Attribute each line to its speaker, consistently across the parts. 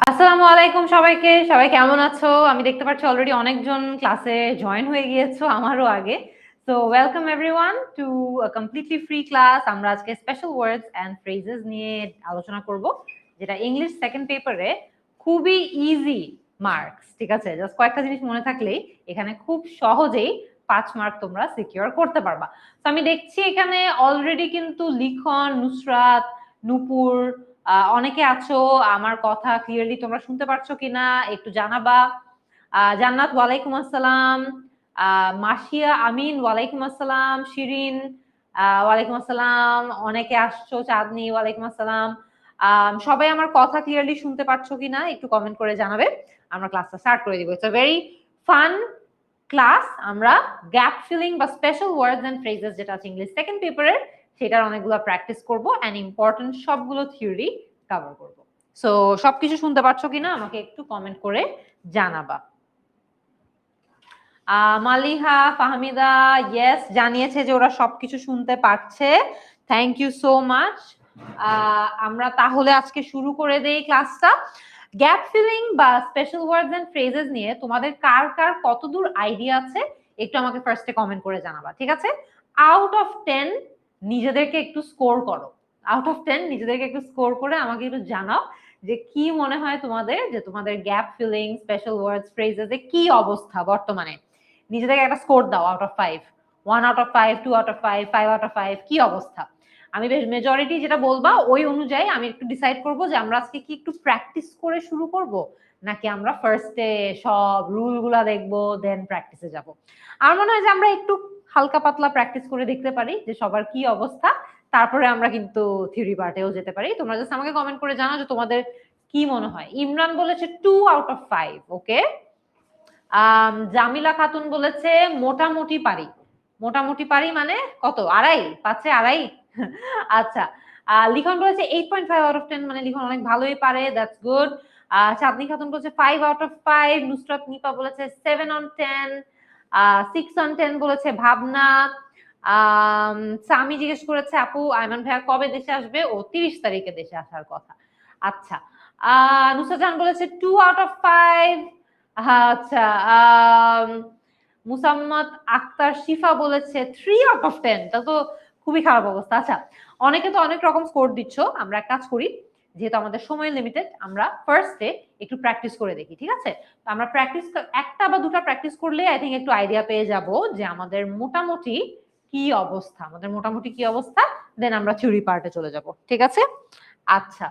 Speaker 1: আসসালামু আলাইকুম সবাইকে। সবাই কেমন আছো? আমি দেখতে পাচ্ছি অলরেডি অনেকজন ক্লাসে জয়েন হয়ে গিয়েছো আমারও আগে। So welcome everyone to a completely free class. আমরা আজকে স্পেশাল ওয়ার্ডস অ্যান্ড ফ্রেজেস নিয়ে আলোচনা করব, যেটা ইংলিশ সেকেন্ড পেপারে খুবই ইজি মার্কস। ঠিক আছে, জাস্ট কয়েকটা জিনিস মনে থাকলেই এখানে খুব সহজেই 5 মার্ক তোমরা সিকিউর করতে পারবা। তো আমি দেখছি এখানে অলরেডি কিন্তু লিখন, নুসরাত, নূপুর অনেকে আছো। আমার কথা ক্লিয়ারলি তোমরা শুনতে পারছো কিনা একটু জানাবা। জান্নাত ওয়ালাইকুম আসসালাম, মাসিয়া আমিন ওয়ালাইকুম আসসালাম, শিরিন ওয়ালাইকুম আসসালাম, অনেকে আসছো, চাঁদনি ওয়ালাইকুম আসসালাম। সবাই আমার কথা ক্লিয়ারলি শুনতে পারছো কিনা একটু কমেন্ট করে জানাবে, আমরা ক্লাসটা স্টার্ট করে দিব। It's a very fun class. আমরা গ্যাপ ফিলিং বা স্পেশাল ওয়ার্ডস এন্ড ফ্রেজেস যেটা আছে ইংলিশ সেকেন্ড পেপারের, সেটার অনেকগুলো প্র্যাকটিস করব এন্ড ইম্পর্টেন্ট সবগুলো থিওরি কভার করব। সো সবকিছু শুনতে পাচ্ছ কিনা আমাকে একটু কমেন্ট করে জানাবা। মালিহা, ফাহমিদা ইয়েস জানিয়েছে যে ওরা সবকিছু শুনতে পাচ্ছে। Thank you so much. আমরা তাহলে আজকে শুরু করে দেই ক্লাসটা। গ্যাপ ফিলিং বা স্পেশাল ওয়ার্ডস এন্ড ফ্রেজেস নিয়ে তোমাদের কার কার কতদূর আইডিয়া আছে একটু আমাকে ফার্স্টে কমেন্ট করে জানাবা, ঠিক আছে? আউট অফ 10 নিজেদেরকে একটু স্কোর করো। আউট অফ 10 নিজেদেরকে একটু স্কোর করে আমাকে একটু জানাও যে কি মনে হয় তোমাদের, যে তোমাদের গ্যাপ ফিলিং, স্পেশাল ওয়ার্ডস, ফ্রেজেস এ কি অবস্থা বর্তমানে। নিজেদেরকে একটা স্কোর দাও out of 5, 1 out of 5, 2 out of 5, 5 out of 5, কি অবস্থা। আমি বেশ মেজরিটি যেটা বলবা ওই অনুযায়ী আমি একটু ডিসাইড করব যে আমরা আজকে কি একটু প্র্যাকটিস করে শুরু করব, নাকি আমরা ফার্স্টে সব রুল গুলা দেখবো দেন প্র্যাকটিসে যাব। আমার মনে হয় যে আমরা একটু হালকা পাতলা প্র্যাকটিস করে দেখতে পারি যে সবার কি অবস্থা, তারপরে আমরা কিন্তু থিওরি পার্টেও যেতে পারি। তোমরা জাস্ট আমাকে কমেন্ট করে জানাও যে তোমাদের কি মনে হয়। ইমরান বলেছে 2 আউট অফ 5, ওকে। জামিলা খাতুন বলেছে মোটামুটি পারি। মোটামুটি পারি মানে কত, আড়াই, পাচ্ছে আড়াই। আচ্ছা। লিখন বলেছে 8.5 আউট অফ 10, মানে লিখন অনেক ভালোই পারে, দ্যাটস গুড। চাঁদনি খাতুন বলেছে 5 আউট অফ 5। নুসরাত নিপা বলেছে 7 অন 10। 6 অন 10 বলেছে ভাবনা। সামি জিজ্ঞেস করেছে আপু আয়মান ভাইয়া কবে দেশে আসবে, ও 30 তারিখে দেশে আসার কথা। আচ্ছা। নুসরাত জাহান বলেছে 2 আউট অফ 5। আচ্ছা। মুসাম্মদ আক্তার শিফা বলেছে 3 আউট অফ 10। তা তো খুবই খারাপ অবস্থা। আচ্ছা, অনেকে তো অনেক রকম স্কোর দিচ্ছ। আমরা এক কাজ করি, যেহেতু আমাদের সময় লিমিটেড, আমরা ফার্স্টে একটু প্র্যাকটিস করে দেখি, ঠিক আছে? তো আমরা প্র্যাকটিস একটা বা দুটা প্র্যাকটিস করলে আই থিঙ্ক একটু আইডিয়া পেয়ে যাব যে আমাদের মোটামুটি কি অবস্থা, আমাদের মোটামুটি কি অবস্থা, দেন আমরা থিওরি পার্টে চলে যাব, ঠিক আছে? আচ্ছা,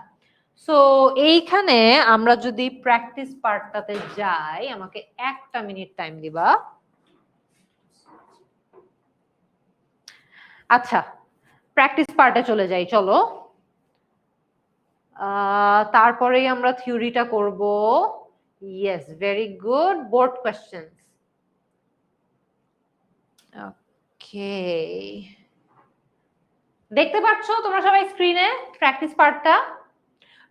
Speaker 1: সো এইখানে আমরা যদি প্র্যাকটিস পার্টটাতে যাই, আমাকে একটা মিনিট টাইম দিবা। আচ্ছা, প্র্যাকটিস পার্টে চলে যাই, চলো। তারপরেই আমরা থিওরিটা করব। Yes, very good, board questions. Okay, দেখতে পাচ্ছ তোমরা সবাই স্ক্রিনে প্র্যাকটিস পার্টটা?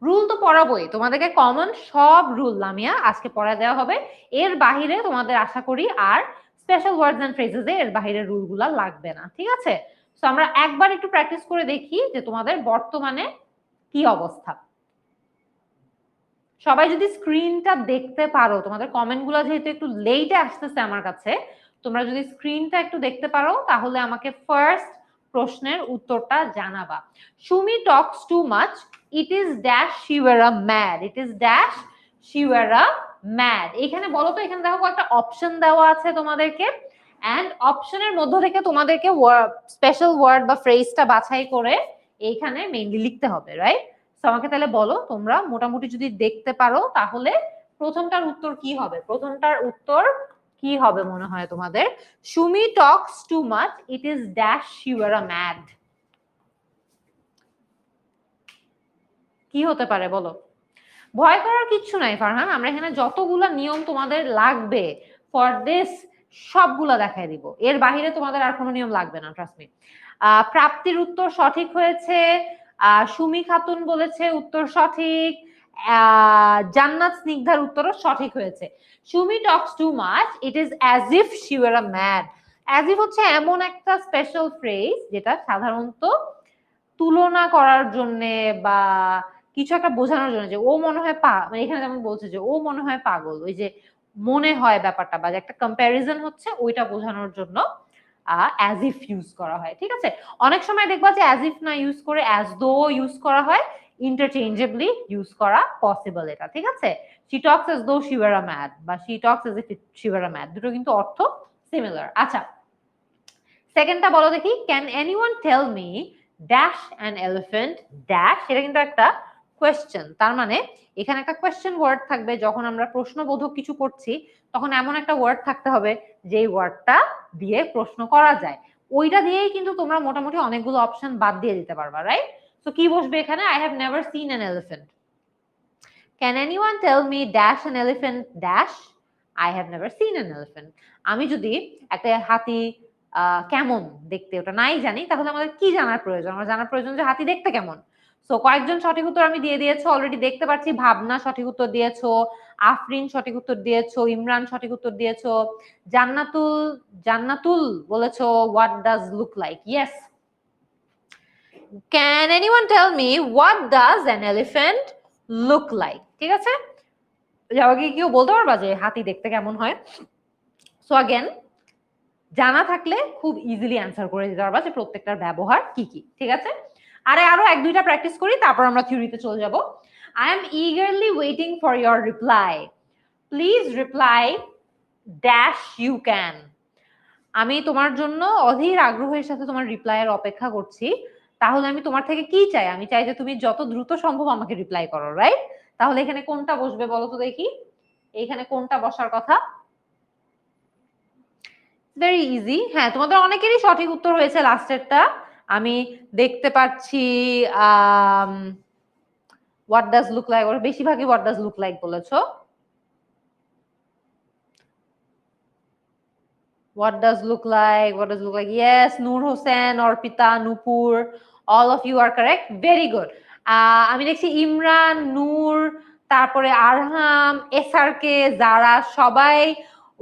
Speaker 1: রুল তো পড়াবোই তোমাদেরকে, কমন সব রুল লামিয়া আজকে পড়া দেওয়া হবে। এর বাহিরে তোমাদের আশা করি আর স্পেশাল ওয়ার্ডস এন্ড ফ্রেজেস এর বাহিরে রুলগুলা লাগবে না, ঠিক আছে? তো আমরা একবার একটু প্র্যাকটিস করে দেখি যে তোমাদের বর্তমানে কি অবস্থা। সবাই যদি স্ক্রিনটা দেখতে পারো, তোমাদের কমেন্টগুলো যেহেতু একটু লেটে আসতেছে আমার কাছে, তোমরা যদি স্ক্রিনটা একটু দেখতে পারো তাহলে আমাকে ফার্স্ট প্রশ্নের উত্তরটা জানাবা। Sumi talks too much, it is dash she were a mad, it is dash she were a mad. এখানে বলো তো, এখানে দেখো একটা অপশন দেওয়া আছে তোমাদেরকে, এন্ড অপশনের মধ্য থেকে তোমাদেরকে স্পেশাল ওয়ার্ড বা ফ্রেজটা বাছাই করে এইখানে মেইনলি লিখতে হবে, রাইট? আমাকে তাহলে বলো, তোমরা মোটামুটি যদি দেখতে পারো তাহলে প্রথমটার উত্তর কি হবে? প্রথমটার উত্তর কি হবে মনে হয় তোমাদের? Sumi talks too much, it is dash she were a mad. কি হতে পারে বলো? ভয় করার কিচ্ছু নাই ফারহান, আমরা এখানে যতগুলা নিয়ম তোমাদের লাগবে ফর দিস সবগুলা দেখাই দিব। এর বাহিরে তোমাদের আর কোনো নিয়ম লাগবে না, ট্রাস্ট মি। প্রাপ্তির উত্তর সঠিক হয়েছে। সুমি খাতুন বলেছে উত্তর সঠিক। জান্নাত স্নিগ্ধার উত্তরও সঠিক হয়েছে। Sumi talks too much, it is as if she were a mad. As if হচ্ছে এমন একটা স্পেশাল ফ্রেজ যেটা সাধারণত তুলনা করার জন্য বা কিছু একটা বোঝানোর জন্য, যে ও মনে হয় মানে এখানে যেমন বলছে যে ও মনে হয় পাগল, ওই যে মনে হয় ব্যাপারটা বা একটা কম্প্যারিজন হচ্ছে, ওইটা বোঝানোর জন্য অ্যাজ ইফ ইউজ করা হয়। ঠিক আছে, অনেক সময় দেখবা যে অ্যাজ ইফ না ইউজ করে অ্যাজ দো ইউজ করা হয়, ইন্টারচেঞ্জেবলি ইউজ করা পসিবল এটা। ঠিক আছে, she talks as though she were a mad বা she talks as if she were a mad, দুটো কিন্তু অর্থ সিমিলার। আচ্ছা, সেকেন্ডটা বলো দেখি, can anyone tell me dash an elephant dash, এটা কিন্তু একটা কোয়েশ্চেন, তার মানে এখানে একটা কোয়েশ্চেন ওয়ার্ড থাকবে। যখন আমরা প্রশ্নবোধক কিছু করছি তখন এমন একটা ওয়ার্ড থাকতে হবে যেই ওয়ার্ডটা দিয়ে প্রশ্ন করা যায়, ওইটা দিয়েই কিন্তু তোমরা মোটামুটি অনেকগুলো অপশন বাদ দিয়ে দিতে পারবা, রাইট? তো কি বসবে এখানে, I have never seen an elephant. Can anyone tell me dash an elephant dash, I have never seen an elephant. আমি যদি একটা হাতি কেমন দেখতে ওটা নাই জানি, তাহলে আমাদের কি জানার প্রয়োজন? আমার জানার প্রয়োজন যে হাতি দেখতে কেমন। সো কয়েকজন সঠিক উত্তর আমি দিয়ে দিয়েছো অলরেডি, দেখতে পাচ্ছি। ভাবনা সঠিক উত্তর দিয়েছো, আফরিন সঠিক উত্তর দিয়েছো, ইমরান সঠিক উত্তর দিয়েছো, জান্নাতুল বলেছো what does look like. Yes, can anyone tell me what does an elephant look like? ঠিক আছে, যাওয়াকে কেউ বলতে পারবা যে হাতি দেখতে কেমন হয়? সো আগেন, জানা থাকলে খুব ইজিলি অ্যান্সার করে দিতে পারবা যে প্রত্যেকটার ব্যবহার কি কি। ঠিক আছে, আরো এক দুইটা প্র্যাকটিস করি, তারপর আমরা থিওরিতে চলে যাব। I am eagerly waiting for your reply, please reply dash you can. আমি তোমার জন্য অধীর আগ্রহের সাথে তোমার রিপ্লাইয়ের অপেক্ষা করছি। তাহলে আমি তোমার থেকে কি চাই? আমি চাই যে তুমি যত দ্রুত সম্ভব আমাকে রিপ্লাই করো, রাইট? তাহলে এখানে কোনটা বসবে বলো তো দেখি, এইখানে কোনটা বসার কথা? Very easy. হ্যাঁ, তোমাদের অনেকেরই সঠিক উত্তর হয়েছে লাস্টেরটা, আমি দেখতে পাচ্ছি। হোয়াট ডাজ লুক লাইক, ওরা বেশিরভাগই হোয়াট ডাজ লুক লাইক বলেছো। What does look like? What does look like? Yes, Noor Hossain, Orpita, Nupur, all of you are correct. Very good. আমি দেখছি ইমরান, নূর, তারপরে আরহাম, এসআরকে, যারা সবাই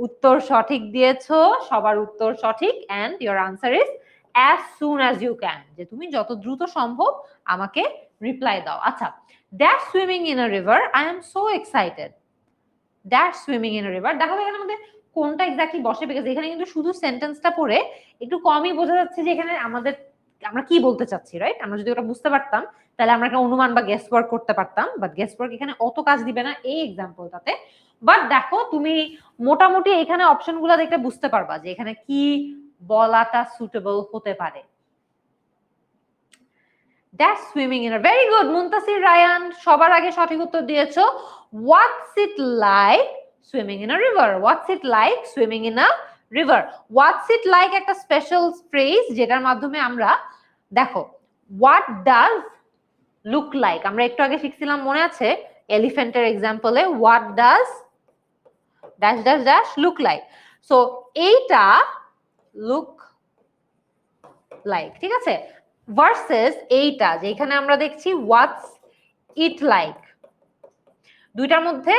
Speaker 1: উত্তর সঠিক দিয়েছো, সবার উত্তর সঠিক, and your answer is as soon as you can, যে তুমি যত দ্রুত সম্ভব আমাকে রিপ্লাই দাও। আচ্ছা, dash swimming in a river, I am so excited. dash swimming in a river, দেখো এখানে আমাদের কোনটা এক্স্যাক্টলি বসে, বিকজ এখানে কিন্তু শুধু সেন্টেন্সটা পড়ে একটু কমই বোঝা যাচ্ছে যে এখানে আমরা কি বলতে চাচ্ছি, রাইট? আমরা যদি ওটা বুঝতে পারতাম তাহলে আমরা একটা অনুমান বা গেস ওয়ার্ক করতে পারতাম, বাট গেস ওয়ার্ক এখানে অত কাজ দিবে না এই এক্সাম্পলটাতে। বাট দেখো, তুমি মোটামুটি এখানে অপশনগুলো দেখলে বুঝতে পারবা যে এখানে কি বলাটা সুটেবল হতে পারে। Dash swimming in a, very good Muntasir Rayan, সবার আগে সঠিক উত্তর দিয়েছো। What's it like swimming in a river? What's it like swimming in a river? What's it like একটা স্পেশাল ফ্রেজ যেটার মাধ্যমে আমরা, দেখো, what does look like আমরা একটু আগে শিখছিলাম, মনে আছে? এলিফ্যান্টের এক্সাম্পলে what does dash dash dash look like, so এইটা look like, ঠিক আছে, ভার্সেস এইটা যেখানে আমরা দেখছি হোয়াটস ইট লাইক, দুইটার মধ্যে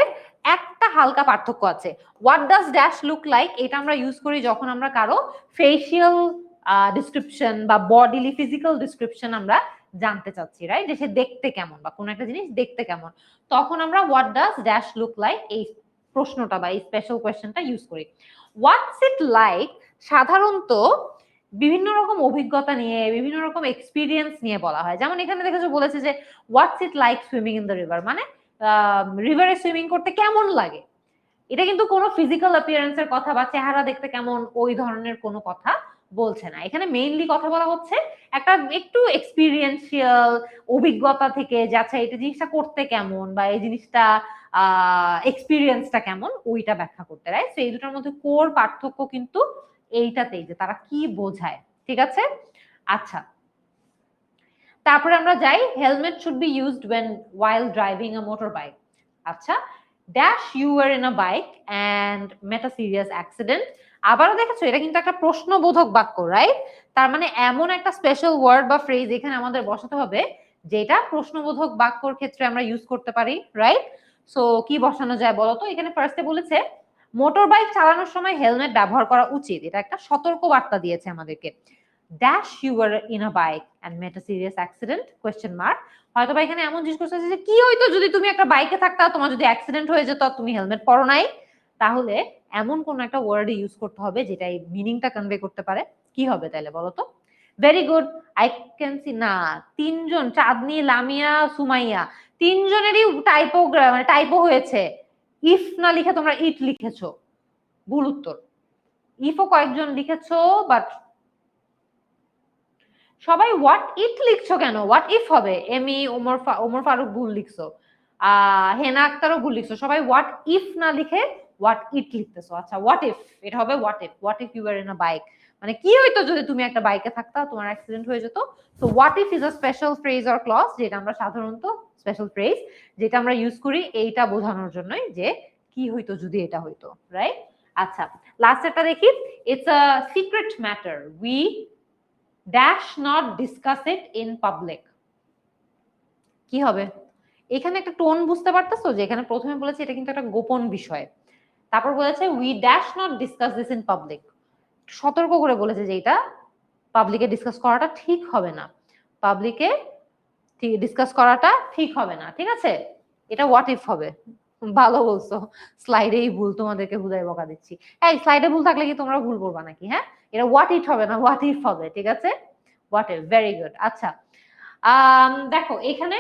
Speaker 1: একটা হালকা পার্থক্য আছে। What does dash look like এটা আমরা ইউজ করি যখন আমরা কারো ফেসিয়াল ডিসক্রিপশন বা বডিলি ফিজিক্যাল ডিসক্রিপশন আমরা জানতে চাচ্ছি, রাইট? যে সে দেখতে কেমন বা কোন একটা জিনিস দেখতে কেমন, তখন আমরা what does dash look like এই প্রশ্নটা বা এই স্পেশাল কোয়েশ্চেনটা ইউজ করি। হোয়াটস ইট লাইক সাধারণত বিভিন্ন রকম অভিজ্ঞতা নিয়ে, বিভিন্ন রকম এক্সপিরিয়েন্স নিয়ে বলা হয়। যেমন এখানে দেখেছো বলেছে যে what's it like swimming in the river, মানে রিভারে সুইমিং করতে কেমন লাগে। এটা কিন্তু কোনো ফিজিক্যাল অ্যাপিয়ারেন্সের কথা বা চেহারা দেখতে কেমন ওই ধরনের কোনো কথা বলছে না। এখানে মেইনলি কথা বলা হচ্ছে একটা একটু এক্সপিরিয়েন্সিয়াল অভিজ্ঞতা থেকে, যাচ্ছে এটা জিনিসটা করতে কেমন বা এই জিনিসটা এক্সপিরিয়েন্সটা কেমন ওইটা ব্যাখ্যা করতে, রাইট? তো এই দুটোর মধ্যে কোর পার্থক্য কিন্তু এইটাতেই, যে তারা কি বোঝায়। ঠিক আছে, আচ্ছা, তারপরে আমরা যাই, helmet should be used when while driving a motor bike. আচ্ছা, dash you were in a bike and met a serious accident, আবারও দেখেছো এটা কিন্তু একটা প্রশ্নবোধক বাক্য, রাইট? তার মানে এমন একটা স্পেশাল ওয়ার্ড বা ফ্রেজ এখানে আমাদের বসাতে হবে যেটা প্রশ্নবোধক বাক্যর ক্ষেত্রে আমরা ইউজ করতে পারি, রাইট? সো কি বসানো যায় বলো তো? এখানে ফার্স্টে বলেছে মোটর বাইক চালানোর সময় হেলমেট ব্যবহার করা উচিত, এটা একটা সতর্ক বার্তা দিয়েছে আমাদেরকে। Dash you were in a bike and met a serious accident question mark. হয়তো বা এখানে এমন জিজ্ঞেস করছে যে কি হইতো যদি তুমি একটা বাইকে থাকতা, তোমার যদি অ্যাক্সিডেন্ট হয়ে যেত, তুমি হেলমেট পরো নাই, তাহলে এমন কোন একটা ওয়ার্ড ইউজ করতে হবে যেটা এই মিনিংটা কনভে করতে পারে। কি হবে তাহলে বলো তো? Very good, I can see. না, তিনজন, চাঁদনি, লামিয়া, সুমাইয়া, তিনজনেরই টাইপো হয়েছে। ইফ না লিখে তোমরা ইট লিখেছো, ভুল উত্তর। ইফও কয়েকজন লিখেছো, বাট সবাই হোয়াট ইট লিখছো কেন? হোয়াট ইফ হবে। এমি, ওমর ফারুক ভুল লিখছো, হেনা আক্তারও ভুল লিখছো। সবাই হোয়াট ইফ না লিখে হোয়াট ইট লিখতেছো। আচ্ছা, হোয়াট ইফ, এটা হবে what if. What if you are in a bike, মানে কি হইতো যদি তুমি একটা বাইকে থাকতা, তোমার অ্যাক্সিডেন্ট হয়ে যেত। So what if is a special phrase or clause, যেটা আমরা সাধারণত স্পেশাল ফ্রেজ যেটা আমরা ইউজ করি এইটা বোঝানোর জন্যই যে কি হইতো যদি এটা হইতো, রাইট? আচ্ছা, লাস্টেরটা দেখি। It's a secret matter, we dash not discuss it in public. কি হবে এখানে? একটা টোন বুঝতে পারতেছো যে এখানে প্রথমে বলেছে এটা কিন্তু একটা গোপন বিষয়, তারপর বলেছে we dash not discuss this in public. সতর্ক করে বলেছে যে এটা পাবলিকে ডিসকাস করাটা ঠিক হবে না, পাবলিকে ডিসকাস করাটা ঠিক হবে না। ঠিক আছে, এটা হোয়াট ইফ হবে। ভালো বলছো, স্লাইডেই ভুল, তোমাদেরকে হুদায় বকা দিচ্ছি। এই স্লাইডে ভুল থাকলে কি তোমরা ভুল করবা নাকি? হ্যাঁ, এটা হোয়াট ইট হবে না, হোয়াট ইফ হবে। ঠিক আছে, হোয়াট ইফ। Very good. আচ্ছা, দেখো এখানে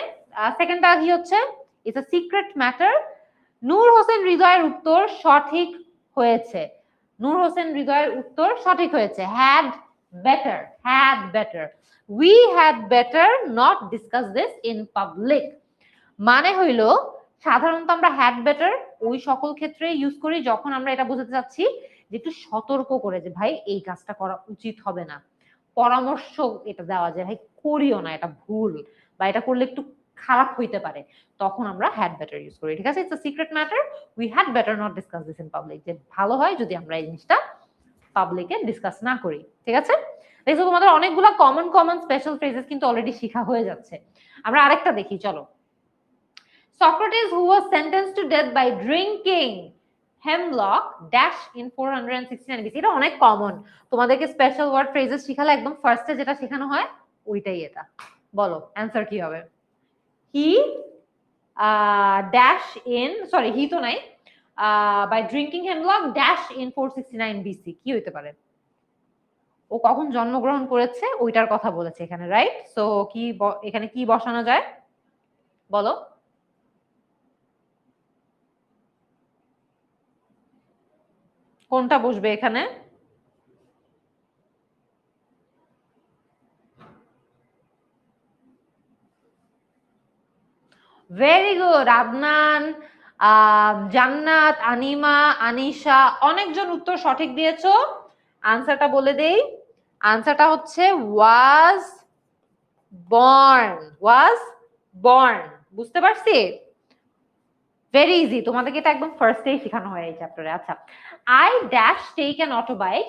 Speaker 1: সেকেন্ডটা কি হচ্ছে? It's a secret matter. Noor Hossain হৃদয়ের উত্তর সঠিক হয়েছে। নূর হোসেন হৃদয়ের উত্তর সঠিক হয়েছে। Had better, had better, we had better not discuss this in public. মানে হইলো সাধারণত আমরা হ্যাড বেটার ওই সকল ক্ষেত্রে ইউজ করি যখন আমরা এটা বোঝাতে চাচ্ছি যে একটু সতর্ক করে যে ভাই এই কাজটা করা উচিত হবে না, পরামর্শ এটা দেওয়া যায় ভাই করিও না, এটা ভুল, বা এটা করলে একটু খারাপ হইতে পারে, তখন আমরা হ্যাড বেটার ইউজ করি। ঠিক আছে, it's a secret matter, we had better not discuss this in public, যে ভালো হয় যদি আমরা এই জিনিসটা পাবলিকে ডিসকাস না করি। ঠিক আছে, দেখো তোমাদের অনেকগুলো কমন কমন স্পেশাল ফ্রেজেস কিন্তু অলরেডি শেখা হয়ে যাচ্ছে। আমরা আরেকটা দেখি, চলো। Socrates, who was sentenced to death by drinking hemlock dash in 469 BC, এটা অনেক কমন। তোমাদেরকে স্পেশাল ওয়ার্ড ফ্রেজেস শিখালে একদম ফার্স্টে যেটা শেখানো হয় ওইটাই এটা। বলো অ্যানসার কি হবে? He dash in, sorry he তো নাই, by drinking hemlock dash in 469 BC, কি হইতে পারে? ও কখন জন্মগ্রহণ করেছে ওইটার কথা বলেছে এখানে, রাইট? সো কি এখানে কি বসানো যায় বলো? কোনটা বসবে এখানে? ভেরি গুড, আদনান, জান্নাত, আনিমা, আনিশা, অনেকজন উত্তর সঠিক দিয়েছো। আনসারটা বলে দেই, আনসারটা হচ্ছে ওয়াজ বর্ন, ওয়াজ বর্ন। বুঝতে পারছি? ভেরি ইজি, তোমাদেরকে এটা একদম ফার্স্টেই শেখানো হয় এই চ্যাপ্টারে। আচ্ছা, I dash take an auto bike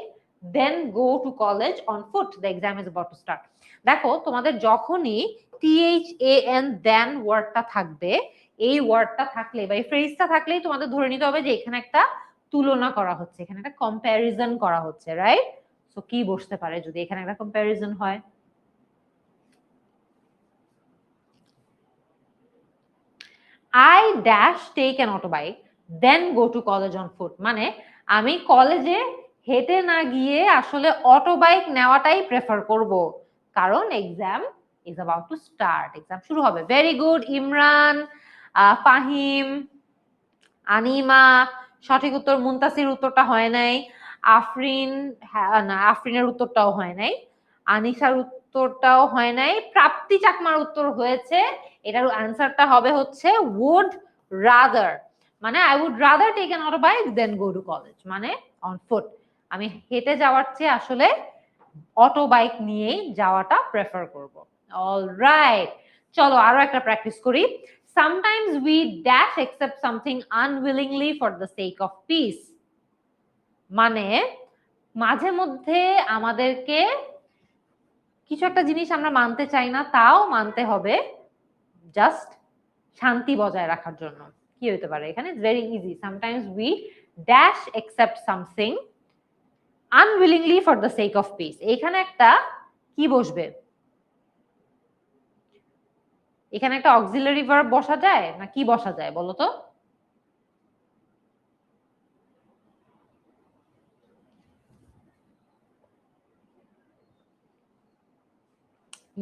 Speaker 1: then go to college on foot, the exam is about to start. দেখো তোমাদের যখনই THAN দেন ওয়ার্ডটা থাকবে, এই ওয়ার্ডটা থাকলে বা এই ফ্রেজটা থাকলেই তোমাদের ধরে নিতে হবে যে এখানে একটা তুলনা করা হচ্ছে, এখানে একটা কম্প্যারিজন করা হচ্ছে, রাইট? সো কি বসতে পারে যদি এখানে একটা কম্প্যারিজন হয়? I dash take an auto bike then go to college on foot, মানে আমি কলেজে হেঁটে না গিয়ে আসলে অটো বাইক নেওয়াটাই প্রেফার করব, কারণ exam is about to start, exam শুরু হবে। ভেরি গুড, ইমরান, ফাহিম, আনিমা, সঠিক উত্তর। মুনতাসির উত্তরটা হয় নাই, আফরিন, না আফরিনের উত্তরটাও হয় নাই, আনিশার উত্তরটাও হয় নাই, প্রাপ্তি চাকমার উত্তর হয়েছে। এটার আনসারটা হবে হচ্ছে would rather, মানে I would rather take an auto bike than go to college, মানে on foot, আমি হেঁটে যাওয়ার চেয়ে আসলে অটো বাইক নিয়েই যাওয়াটা প্রেফার করব। অলরাইট, চলো আরো একটা প্র্যাকটিস করি। Sometimes we dash accept something unwillingly for the sake of peace, মানে মাঝে মধ্যে আমাদেরকে কিছু একটা জিনিস আমরা মানতে চাই না, তাও মানতে হবে জাস্ট শান্তি বজায় রাখার জন্য। কি হতে পারে এখানে? Very easy, sometimes we dash accept something unwillingly for the sake of peace। এখানে একটা কি বসবে? এখানে একটা অক্সিলারি ভার্ব বসা যায় না কি বসা যায় বলো তো?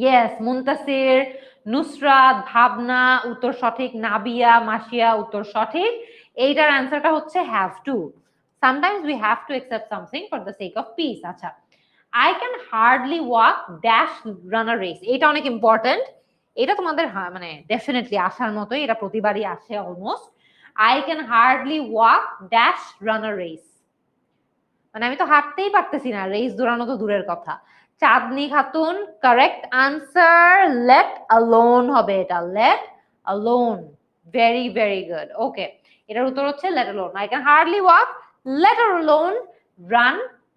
Speaker 1: ইয়েস, মুনতাসির, নুসরাত, ভাবনা উত্তর সঠিক, নাবিয়া, মাসিয়া উত্তর সঠিক। এইটার অ্যান্সারটা হচ্ছে have to. Sometimes we have to accept something for the sake of peace. আচ্ছা, I can hardly walk dash run a race, এটা অনেক ইম্পর্টেন্ট। এটা তোমাদের মানে ডেফিনেটলি আসার মতোই, এটা প্রতিবারই আসে almost. I can hardly walk dash run a race, মানে আমি তো হাঁটতেই পারতেছি না, রেস দৌড়ানো তো দূরের কথা। Chandni Khatun, correct answer, let alone হবে এটা, let alone. Very very good. Okay, এটার উত্তর হচ্ছে let alone. I can hardly walk, let alone run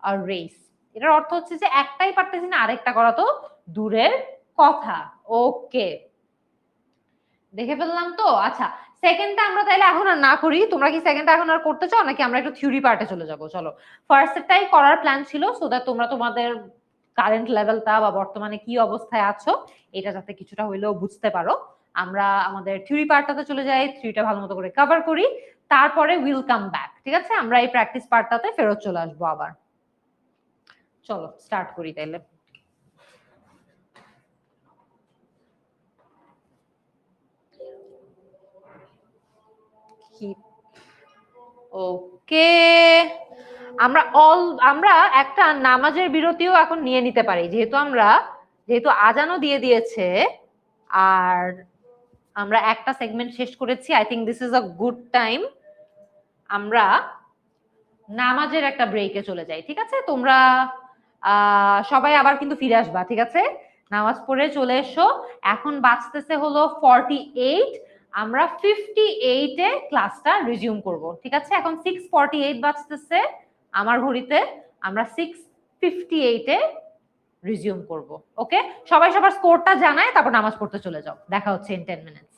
Speaker 1: a race. এটার অর্থ হচ্ছে যে একটাই পারতেছি না, আরেকটা করা তো দূরের কথা। ওকে, দেখে ফেললাম তো। আচ্ছা, সেকেন্ডটা আমরা তাইলে এখন আর না করি, তোমরা কি সেকেন্ডটা এখন আর করতে চাও নাকি আমরা একটু থিওরি পার্টে চলে যাব? চলো, ফার্স্টটাই করার প্ল্যান ছিল সো দ্যাট তোমরা তোমাদের কারেন্ট লেভেলটা বা বর্তমানে কি অবস্থায় আছো এটা যাতে কিছুটা হইলেও বুঝতে পারো। আমরা আমাদের থিওরি পার্টটাতে চলে যাই, থিওরিটা ভালো মতো করে কভার করি, তারপরে উইল কাম ব্যাক। ঠিক আছে, আমরা এই প্র্যাকটিস পার্টটাতে ফেরত চলে আসবো আবার। চলো স্টার্ট করি তাইলে। ওকে, আমরা একটা নামাজের বিরতিও এখন নিয়ে নিতে পারি, যেহেতু আজানও দিয়ে দিয়েছে আর আমরা একটা সেগমেন্ট শেষ করেছি। I think this is a good time আমরা নামাজের একটা ব্রেকে চলে যাই। ঠিক আছে, তোমরা সবাই আবার কিন্তু ফিরে আসবা। ঠিক আছে, নামাজ পড়ে চলে এসো। এখন বাজতেছে হলো 48, আমরা 58-এ ক্লাসটা রিজিউম করব। ঠিক আছে, এখন 6:48 বাজতেছে আমার ঘড়িতে, আমরা 6:58-এ রিজিউম করব। ওকে, সবাই সবার স্কোরটা জানায়, তারপর নামাজ পড়তে চলে যাও। দেখা হচ্ছে in 10 minutes.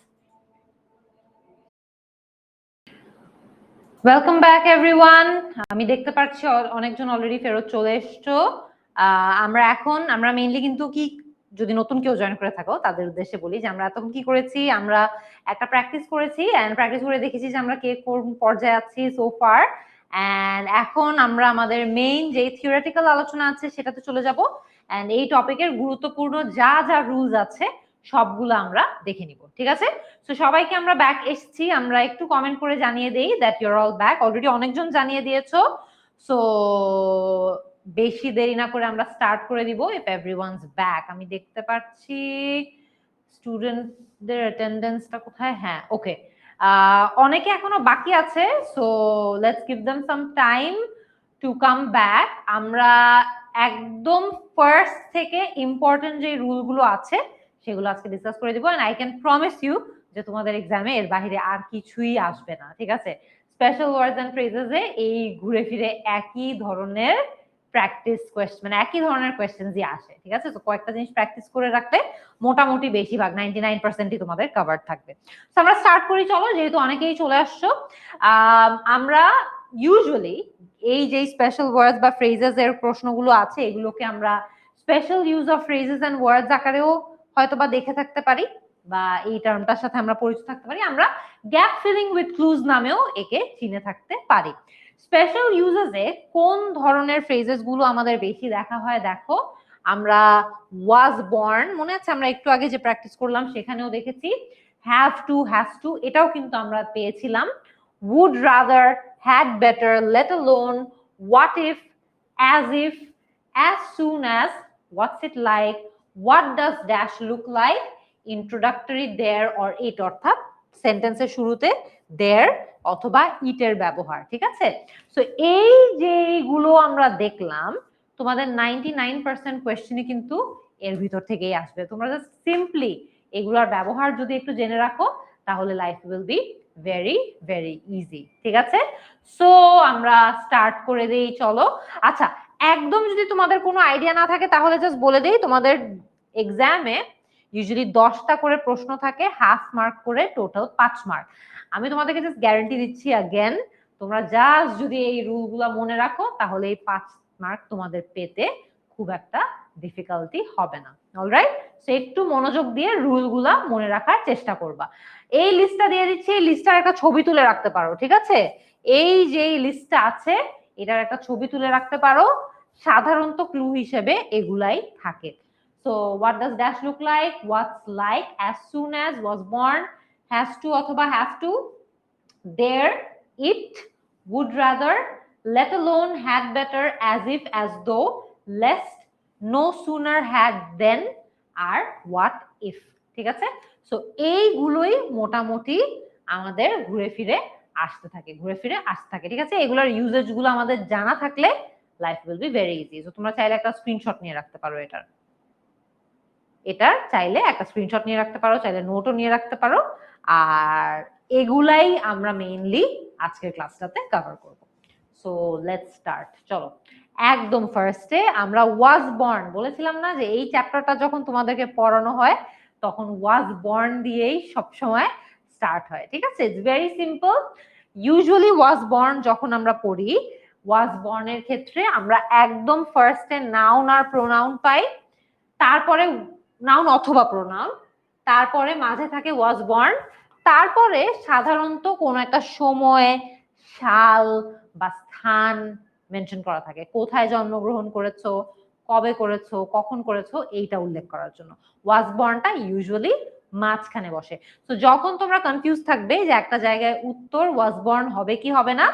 Speaker 1: Welcome back everyone. আমি দেখতে পাচ্ছি অনেকজন অলরেডি ফেরত চলে এসছো। আমরা মেইনলি কিন্তু কি, যদি নতুন কেউ জয়েন করে থাকো তাদের উদ্দেশ্যে বলি যে আমরা এতক্ষণ কি করেছি, আমরা একটা প্র্যাকটিস করেছি এন্ড প্র্যাকটিস করে দেখেছি যে আমরা কে কোন পর্যায়ে আছি সো ফার। এন্ড এখন আমরা আমাদের মেইন যে থিওরিটিক্যাল আলোচনা আছে সেটাতে চলে যাব। এন্ড এই টপিকের গুরুত্বপূর্ণ যা যা রুলস আছে সবগুলো আমরা দেখে নিব। ঠিক আছে, তো সবাইকে আমরা ব্যাক এসেছি, আমরা একটু কমেন্ট করে জানিয়ে দেই that your all back. Already অনেকজন জানিয়ে দিয়েছো, সো বেশি দেরি না করে আমরা স্টার্ট করে দিব। ইফ এভরিওয়ানস ব্যাক, আমি দেখতে পাচ্ছি স্টুডেন্টদের অ্যাটেন্ডেন্সটা কোথায়। হ্যাঁ, ওকে, অনেকে এখনো বাকি আছে, so let's give them some time to come back. আমরা একদম ফার্স্ট থেকে ইম্পর্টেন্ট যে রুলগুলো আছে সেগুলো আজকে ডিসকাস করে দিব। And I can promise you যে তোমাদের এক্সামে এর বাইরে আর কিছুই আসবে না। ঠিক আছে, স্পেশাল ওয়ার্ডস এন্ড ফ্রেজেসে এই ঘুরে ফিরে একই ধরনের প্র্যাকটিস কোয়েশ্চেন, মানে একই ধরনের কোয়েশ্চেনই আসে। ঠিক আছে, তো কয়েকটা জিনিস প্র্যাকটিস করে রাখলে মোটামুটি বেশিরভাগ 99%ই তোমাদের কভার থাকবে। তো আমরা স্টার্ট করি চলো, যেহেতু অনেকেই চলে আসছো। আমরা ইউজুয়ালি এই যে স্পেশাল ওয়ার্ডস বা ফ্রেজেস এর প্রশ্নগুলো আছে এগুলোকে আমরা special use of phrases and words আকারেও হয়তো বা দেখে থাকতে পারি, বা এই টার্মটার সাথে আমরা পরিচিত থাকতে পারি। আমরা গ্যাপ ফিলিং উইথ ক্লুজ নামেও একে চিনে থাকতে পারি। স্পেশাল ইউজেসে কোন ধরনের ফ্রেজেস গুলো আমাদের বেশি দেখা হয় দেখো, আমরা ওয়াজ বর্ন, মনে আছে আমরা একটু আগে যে প্র্যাকটিস করলাম সেখানেও দেখেছি। হ্যাভ টু, হ্যাজ টু, এটাও কিন্তু আমরা পেয়েছিলাম। would rather, had better, let alone, what if, as soon as, what's it like, what does dash look like, introductory there or it, অর্থাৎ সেন্টেন্সের শুরুতে there অথবা it এর ব্যবহার। ঠিক আছে, সো এই যেগুলো আমরা দেখলাম তোমাদের 99% কোয়েশ্চেনই কিন্তু এর ভিতর থেকেই আসবে। তোমরা জাস্ট সিম্পলি এগুলোর ব্যবহার যদি একটু জেনে রাখো তাহলে life will be very very easy. ঠিক আছে, সো আমরা স্টার্ট করে দেই চলো। আচ্ছা, একদম যদি তোমাদের কোনো আইডিয়া না থাকে তাহলে জাস্ট বলে দেই, তোমাদের এক্সামে ইউজুয়ালি 10টা করে প্রশ্ন থাকে, হাফ মার্ক করে, টোটাল 5 মার্ক। আমি তোমাদেরকে জাস্ট গ্যারান্টি দিচ্ছি अगेन, তোমরা জাস্ট যদি এই রুলগুলো মনে রাখো তাহলে এই 5 মার্ক তোমাদের পেতে খুব একটা ডিফিকাল্টি হবে না। অলরাইট, সো একটু মনোযোগ দিয়ে রুলগুলা মনে রাখার চেষ্টা করবা। এই লিস্টটা দিয়ে দিচ্ছি, এই লিস্টটার একটা ছবি তুলে রাখতে পারো, ঠিক আছে? এই যে লিস্টটা আছে এটার একটা ছবি তুলে রাখতে পারো, সাধারণত ক্লু হিসেবে এগুলাই থাকে। So what does dash look like, what's like, as soon as, was born, has to অথবা have to, there, it, would rather, let alone, had better, as if, as though, lest, no sooner, had then, আর what if। ঠিক আছে? So এইগুলোই মোটামুটি আমাদের ঘুরে ফিরে আসতে থাকে, ঠিক আছে? এগুলোর ইউজেজ গুলো আমাদের জানা থাকলে life will be very easy. So তোমরা চাইলে একটা স্ক্রিনশট নিয়ে রাখতে পারো এটার চাইলে একটা স্ক্রিনশট নিয়ে রাখতে পারো, চাইলে নোটও নিয়ে রাখতে পারো। আর এগুলাই আমরা মেইনলি আজকের ক্লাসটাতে কভার করব। So let's start. চলো, একদম ফার্স্টে আমরা ওয়াজ বর্ন বলেছিলাম না যে এই চ্যাপ্টারটা যখন তোমাদেরকে পড়ানো হয় তখন ওয়াজ বর্ন দিয়েই সবসময় স্টার্ট হয়, ঠিক আছে? It's very simple. Usually was born যখন আমরা পড়ি, ওয়াজ বর্নের ক্ষেত্রে আমরা একদম ফার্স্টে নাউন আর প্রোনাউন পাই, তারপরে নাউন অথবা প্রোনাউন, তারপরে মাঝে থাকে ওয়াজ বর্ন, তারপরে সাধারণত কোনো একটা সময়, সাল বা স্থান মেনশন করা থাকে, কোথায় জন্মগ্রহণ করেছো, কবে করেছো, কখন করেছো, এইটা উল্লেখ করার জন্য ওয়াজ বর্নটা ইউজুয়ালি মাঝখানে বসে। তো যখন তোমরা কনফিউজ থাকবে যে একটা জায়গায় উত্তর ওয়াজ বর্ন হবে কি হবে না,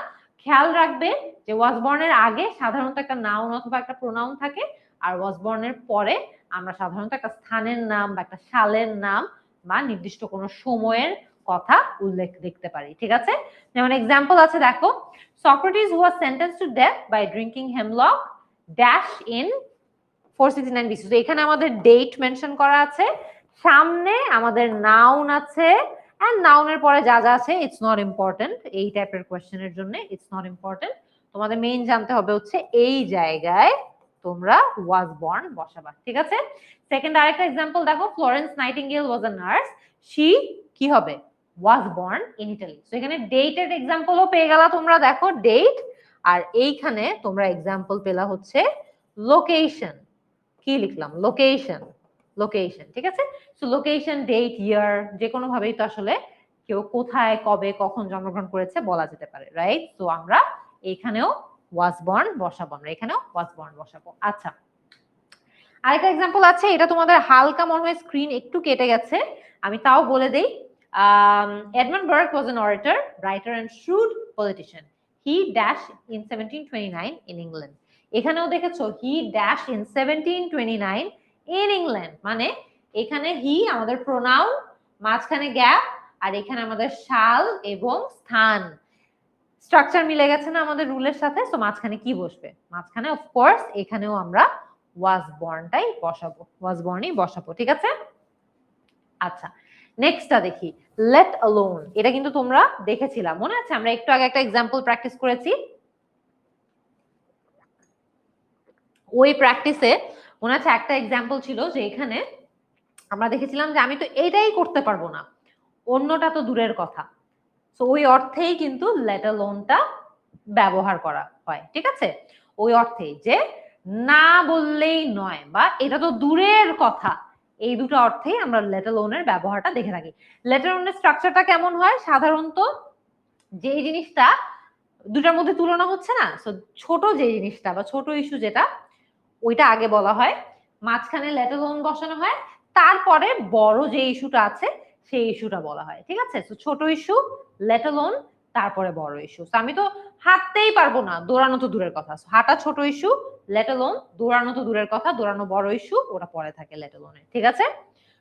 Speaker 1: খেয়াল রাখবে যে ওয়াজ বর্নের আগে সাধারণত একটা নাউন অথবা একটা প্রোনাউন থাকে, আর ওয়াজ বর্নের পরে আমরা সাধারণত একটা স্থানের নাম বা একটা সালের নাম বা নির্দিষ্ট কোনো সময়ের কথা উল্লেখ দেখতে পারি, ঠিক আছে? যেমন এক্সাম্পল আছে, দেখো, Socrates was sentenced to death by drinking hemlock dash in 469 BC। তো এখানে আমাদের ডেট মেনশন করা আছে, সামনে আমাদের নাউন আছে, এন্ড নাউনের পরে যা যা আছে ইটস নট ইম্পর্টেন্ট। এই টাইপের কোশ্চেনের জন্য ইটস নট ইম্পর্টেন্ট। তোমাদের মেইন জানতে হবে হচ্ছে এই জায়গায় তোমরা ওয়াজ বর্ন বসাবা, ঠিক আছে? সেকেন্ড আরেকটা এক্সাম্পল দেখো, Florence nightingale was a nurse, she কি হবে, ওয়াজ বর্ন ইন ইটালি। তো এখানে ডেটের এক্সাম্পলও পেয়ে গেলা তোমরা, দেখো ডেট, আর এইখানে তোমরা এক্সাম্পল পেলা হচ্ছে লোকেশন। কি লিখলাম, লোকেশন, ঠিক আছে? সো লোকেশন, ডেট, ইয়ার, যে কোনো ভাবেই তো আসলে কেউ কোথায়, কবে, কখন জন্মগ্রহণ করেছে বলা যেতে পারে, রাইট? তো আমরা এখানেও ওয়াজ বর্ন বসাবো, আচ্ছা, আরেকটা এক্সাম্পল আছে, এটা তোমাদের হালকা মনে হয় স্ক্রিন একটু কেটে গেছে, আমি তাও বলে দেই। Edmund Burke was an orator, writer and shrewd politician. He dashed in 1729 in England. এখানেও দেখেছো he dashed in 1729 in England, মানে এখানে he আমাদের প্রোনাউন, মাঝখানে গ্যাপ, আর এখানে আমাদের সাল এবং স্থান। স্ট্রাকচার মিলে গেছে না আমাদের রুলের সাথে? সো মাঝখানে কি বসবে? মাঝখানে অফকোর্স এখানেও আমরা ওয়াজ বর্নটাই বসাবো, ওয়াজ বর্নই বসাবো, ঠিক আছে? আচ্ছা, নেক্সটটা দেখি, লেট অ্যালোন। এটা কিন্তু তোমরা দেখেছিলাম, মনে আছে? আমরা একটু আগে একটা এক্সাম্পল প্র্যাকটিস করেছি। ওই প্র্যাকটিসে মনে আছে একটা এক্সাম্পল ছিল যে এখানে আমরা দেখেছিলাম যে আমি তো এটাই করতে পারবো না, অন্যটা তো দূরের কথা। সো ওই অর্থেই কিন্তু লেট অ্যালোনটা ব্যবহার করা হয়, ঠিক আছে? ওই অর্থেই যে না বললেই নয় বা এটা তো দূরের কথা, এই দুটো অর্থেই আমরা লেট অ্যালোনের ব্যবহারটা দেখে থাকি। লেট অ্যালোনের স্ট্রাকচারটা কেমন হয়? সাধারণত যে জিনিসটা দুটার মধ্যে তুলনা হচ্ছে না, সো ছোট যে জিনিসটা বা ছোট ইস্যু যেটা, ওইটা আগে বলা হয়, মাঝখানে লেট অ্যালোন বসানো হয়, তারপরে বড় যে ইস্যুটা আছে সেই ইস্যুটা বলা হয়, ঠিক আছে? সো ছোট ইস্যু লেট অ্যালোন, তারপরে বড় ইস্যু। আমি তো হাঁটতেই পারবো না, দৌড়ানো তো দূরের কথা, হাঁটা ছোট ইস্যু, লেট অ্যালোন, দৌড়ানো তো দূরের কথা, দৌড়ানো বড় ইস্যু, ওটা পরে থাকে লেট অ্যালোনে, ঠিক আছে?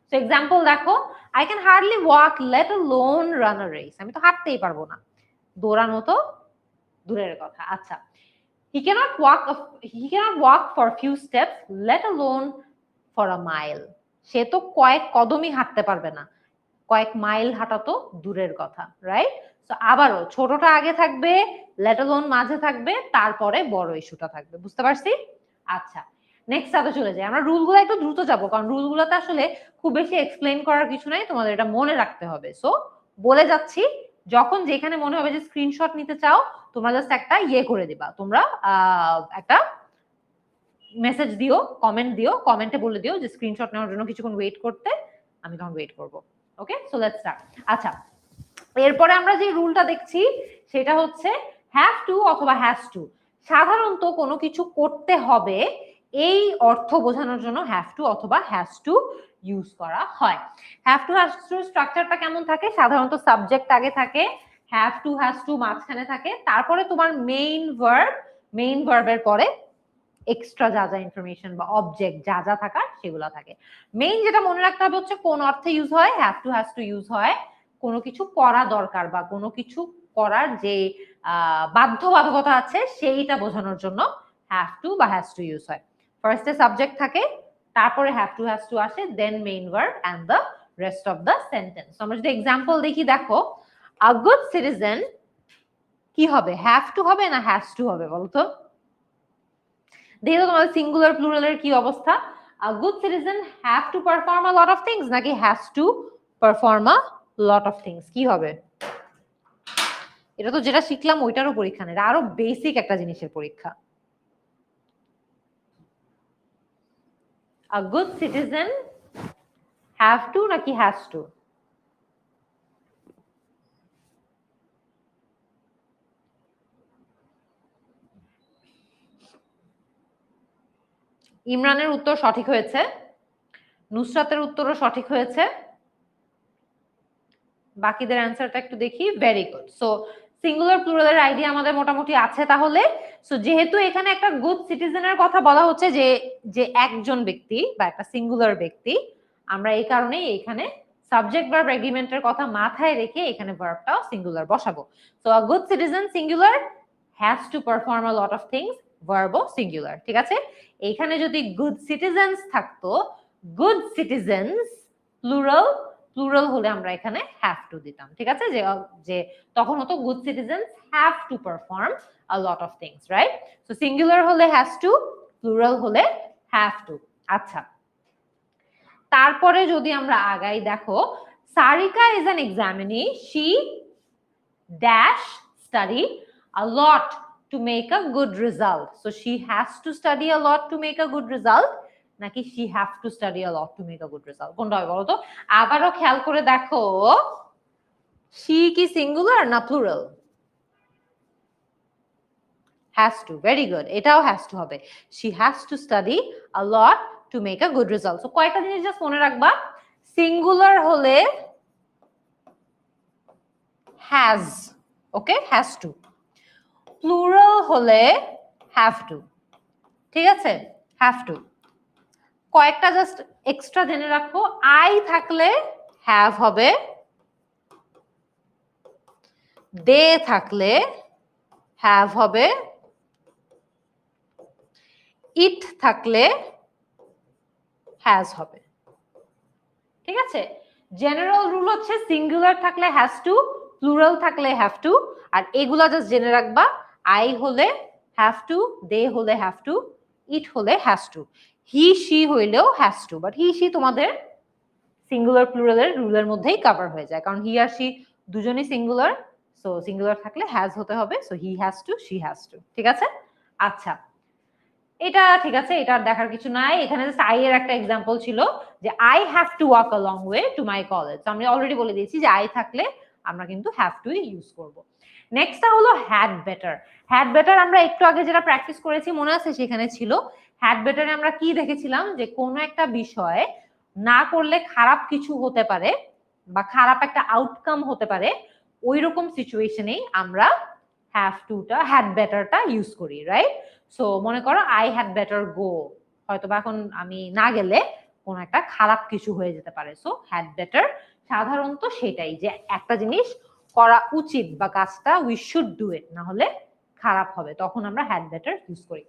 Speaker 1: সো এক্সাম্পল দেখো, I can hardly walk let alone run a race. আমি তো হাঁটতেই পারবো না, দৌড়ানো তো দূরের কথা। আচ্ছা, he cannot walk for a few steps, let alone for a mile. সে তো কয়েক কদমই হাঁটতে পারবে না, কয়েক মাইল হাঁটা তো দূরের কথা, রাইট? তো আবারও ছোটটা আগে থাকবে, লেট অ্যালোন মাঝে থাকবে, তারপরে বড় ইস্যুটা থাকবে, বুঝতে পারছি? আচ্ছা, নেক্সট সাথে চলে যাই। আমরা রুলগুলো একটু দ্রুত যাবো, কারণ রুলগুলোতে আসলে খুব বেশি এক্সপ্লেইন করার কিছু নাই, তোমাদের এটা মনে রাখতে হবে। সো বলে যাচ্ছি, যখন যেখানে মনে হবে যে স্ক্রিনশট নিতে চাও, তোমরা জাস্ট একটা ইয়ে করে দিবা, তোমরা একটা মেসেজ দিও, কমেন্ট দিও, কমেন্টে বলে দিও যে স্ক্রিনশট নেওয়ার জন্য কিছুক্ষণ ওয়েট করতে, আমি তখন ওয়েট করব। ওকে, সো লেটস স্টার্ট। আচ্ছা, এরপরে আমরা যে রুলটা দেখছি সেটা হচ্ছে হ্যাভ টু অথবা হ্যাজ টু। সাধারণত কোনো কিছু করতে হবে এই অর্থ বোঝানোর জন্য হ্যাভ টু অথবা হ্যাজ টু ইউজ করা হয়। হ্যাভ টু হ্যাজ টু স্ট্রাকচারটা কেমন থাকে? সাধারণত সাবজেক্ট আগে থাকে, হ্যাভ টু হ্যাজ টু মাঝখানে থাকে, তারপরে তোমার মেইন ভার্বের পরে এক্সট্রা যা যা ইনফরমেশন বা অবজেক্ট যা যা থাকার সেগুলো থাকে। মেইন যেটা মনে রাখতে হবে হচ্ছে কোন অর্থে ইউজ হয়। Have to has to use হয় কোনো কিছু করা দরকার বা কোনো কিছু করার যে বাধ্যবাধকতা আছে সেইটা বোঝানোর জন্য হ্যাভ টু বা হ্যাজ টু ইউজ হয়। ফার্স্টে সাবজেক্ট থাকে, তারপরে হ্যাভ টু হ্যাজ টু আসে, then main verb and the rest of the sentence. আমরা যদি এক্সাম্পল দেখি, দেখো আ গুড সিটিজেন কি হবে? হ্যাভ টু হবে না হ্যাজ টু হবে বলতো? দেখো তোমাদের সিঙ্গুলার প্লুরালের কি অবস্থা? A good citizen have to perform a lot of things নাকি has to perform a lot of things? কি হবে? এটা তো যেটা শিখলাম ওইটারও পরীক্ষা নেই, আরো বেসিক একটা জিনিসের পরীক্ষা। A good citizen have to নাকি has to? ইমরানের উত্তর সঠিক হয়েছে, নুসরাতের উত্তরও সঠিক হয়েছে, বাকিদের অ্যান্সারটা একটু দেখি। Very good. সো সিঙ্গুলার প্লুরালের আইডিয়া আমাদের মোটামুটি আছে তাহলে। সো যেহেতু এখানে একটা গুড সিটিজেনের কথা বলা হচ্ছে, যে যে একজন ব্যক্তি বা একটা সিঙ্গুলার ব্যক্তি, আমরা এই কারণেই এখানে সাবজেক্ট ভার্ব এগ্রিমেন্টের কথা মাথায় রেখে এখানে ভার্বটাও সিঙ্গুলার বসাবো। So a good citizen singular, has to perform a lot of things, ভার্বও সিঙ্গুলার। ঠিক আছে, এইখানে যদি গুড সিটিজেন্স থাকতো, গুড সিটিজেন্স প্লুরাল, প্লুরাল হলে আমরা এখানে হ্যাভ টু দিতাম। ঠিক আছে, যে যে তখন হতো good citizens have to perform a lot of things, right? So singular হলে হ্যাজ টু, প্লুরাল হলে হ্যাভ টু। আচ্ছা, তারপরে যদি আমরা আগাই, দেখো Sarika is an examinee, she dash study a lot to make a good result. So she has to study a lot to make a good result নাকি she have to study a lot to make a good result? কোনটা হবে বলো তো? আবারও খেয়াল করে দেখো, she কি সিঙ্গুলার না plural? has to, very good, এটাও has to হবে। she has to study a lot to make a good result. So কয়টা জিনিস জাস্ট মনে রাখবা, সিঙ্গুলার হলে has, okay, has to, plural হলে হ্যাভ টু। ঠিক আছে, হ্যাভ টু। কয়েকটা জাস্ট এক্সট্রা জেনে রাখো, আই থাকলে হ্যাভ হবে, দে থাকলে হ্যাভ হবে, ইট থাকলে হ্যাজ হবে। ঠিক আছে, জেনারেল রুল হচ্ছে সিঙ্গুলার থাকলে হ্যাজ টু, প্লুরাল থাকলে হ্যাভ টু, আর এগুলা জাস্ট জেনে রাখবা, আই হলে হ্যাভ টু, দে হলে হ্যাভ টু, ইট হলে হ্যাজ টু, হি শি হইলেও has to. But he she তোমাদের সিঙ্গুলার প্লুরালের রুলের মধ্যেই কভার হয়ে যায়, কারণ হি আর শি দুজনই সিঙ্গুলার। সো সিঙ্গুলার থাকলে হ্যাজ হতে হবে, so he has to, she has to. ঠিক আছে, আচ্ছা এটা ঠিক আছে, এটা দেখার কিছু নাই। এখানে জাস্ট আই এর একটা एग्जांपल ছিল যে I have to walk a long way to my college. আমি অলরেডি বলে দিয়েছি যে আই থাকলে আমরা কিন্তু হ্যাভ টু ইউজ করব। নেক্সটটা হলো হ্যাড বেটার। হ্যাড বেটার আমরা একটু আগে যেটা প্র্যাকটিস করেছি মনে আছে, সেখানে ছিল হ্যাড বেটারে আমরা কি দেখেছিলাম, যে কোনো একটা বিষয় না করলে খারাপ কিছু হতে পারে বা খারাপ একটা আউটকাম হতে পারে, ওই রকম সিচুয়েশনেই আমরা হ্যাভ টুটা, হ্যাড বেটারটা ইউজ করি, রাইট? সো মনে করো আই হ্যাড বেটার গো, হয়তো বা এখন আমি না গেলে কোন একটা খারাপ কিছু হয়ে যেতে পারে। সো হ্যাড বেটার সাধারণত সেটাই, যে একটা জিনিস করা উচিত বা কাজটা উই শুড ডু ইট, না হলে খারাপ হবে, তখন আমরা হ্যাড বেটার ইউজ করি।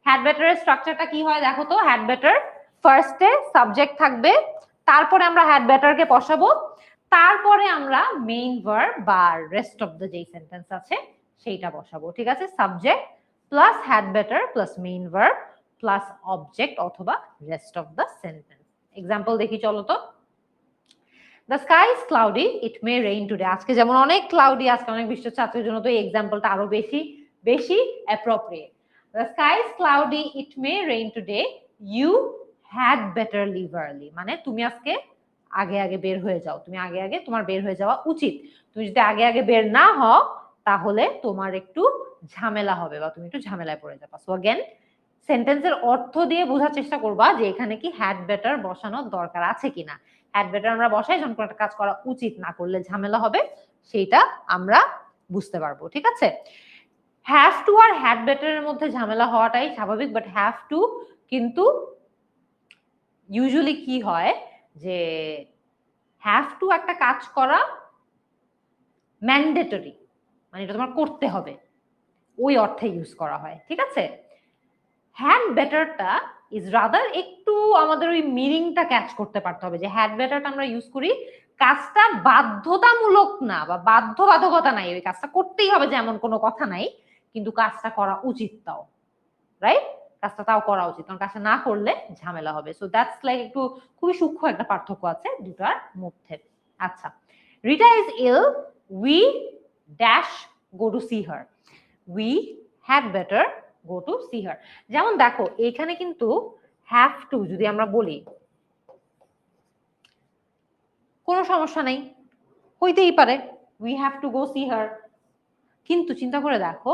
Speaker 1: হ্যাড বেটারের স্ট্রাকচারটা কি হয় দেখো তো। হ্যাড বেটার ফার্স্টে সাবজেক্ট থাকবে, তারপরে আমরা হ্যাড বেটারকে বসাবো, তারপরে আমরা মেইন ভার্ব বা রেস্ট অফ দ্য যেই সেন্টেন্স আছে সেইটা বসাবো। ঠিক আছে, subject plus had better plus main verb plus object অথবা rest of the sentence. Example দেখি চলো তো। The sky is cloudy, it may rain today. আজকে যেমন অনেক ক্লাউডি, আজকে অনেক বৃষ্টি হচ্ছে, আজকের জন্য তো এই এক্সাম্পলটা আরো বেশি বেশি appropriate. The sky is cloudy, it may rain today, you had better leave early। মানে তুমি আজকে আগে আগে বের হয়ে যাও, তুমি আগে আগে তোমার বের হয়ে যাওয়া উচিত। তুমি যদি আগে আগে বের না হও তাহলে তোমার একটু ঝামেলা হবে বা তুমি একটু ঝামেলায় পড়ে যাবা। সো अगेन সেন্টেন্সের অর্থ দিয়ে বোঝার চেষ্টা করবা যে এখানে কি হ্যাড বেটার বসানোর দরকার আছে কিনা। হ্যাড বেটার আমরা বসাই যখন কোনো একটা কাজ করা উচিত, না করলে ঝামেলা হবে সেইটা আমরা বুঝতে পারবো, ঠিক আছে। হ্যাভ টু আর হ্যাড বেটারের মধ্যে ঝামেলা হওয়াটাই স্বাভাবিক, বাট হ্যাভ টু কিন্তু ইউজুয়ালি কি হয় যে হ্যাভ টু একটা কাজ করা ম্যান্ডেটরি, মানে এটা তোমার করতে হবে, ওই অর্থে ইউজ করা হয়, ঠিক আছে। হ্যাড বেটারটা ইজ রাদার একটু আমাদের ওই মিনিংটা ক্যাচ করতে পারতে হবে যে হ্যাড বেটারটা আমরা ইউজ করি কাজটা বাধ্যতামূলক না বা বাধ্যবাধকতা নাই, ওই কাজটা করতেই হবে যে এমন কোনো কথা নাই, কিন্তু কাজটা করা উচিত তাও, রাইট, কাজটা তাও করা উচিত, কারণ কাজটা না করলে ঝামেলা হবে। সো দ্যাটস লাইক একটু খুবই সূক্ষ্ম একটা পার্থক্য আছে দুটার মধ্যে। আচ্ছা, Rita is ill, we dash go to see her, we had better go to see her. যেমন দেখো এখানে কিন্তু হ্যাভ টু যদি আমরা বলি কোনো সমস্যা নেই, হইতেই পারে we have to go see her, কিন্তু চিন্তা করে দেখো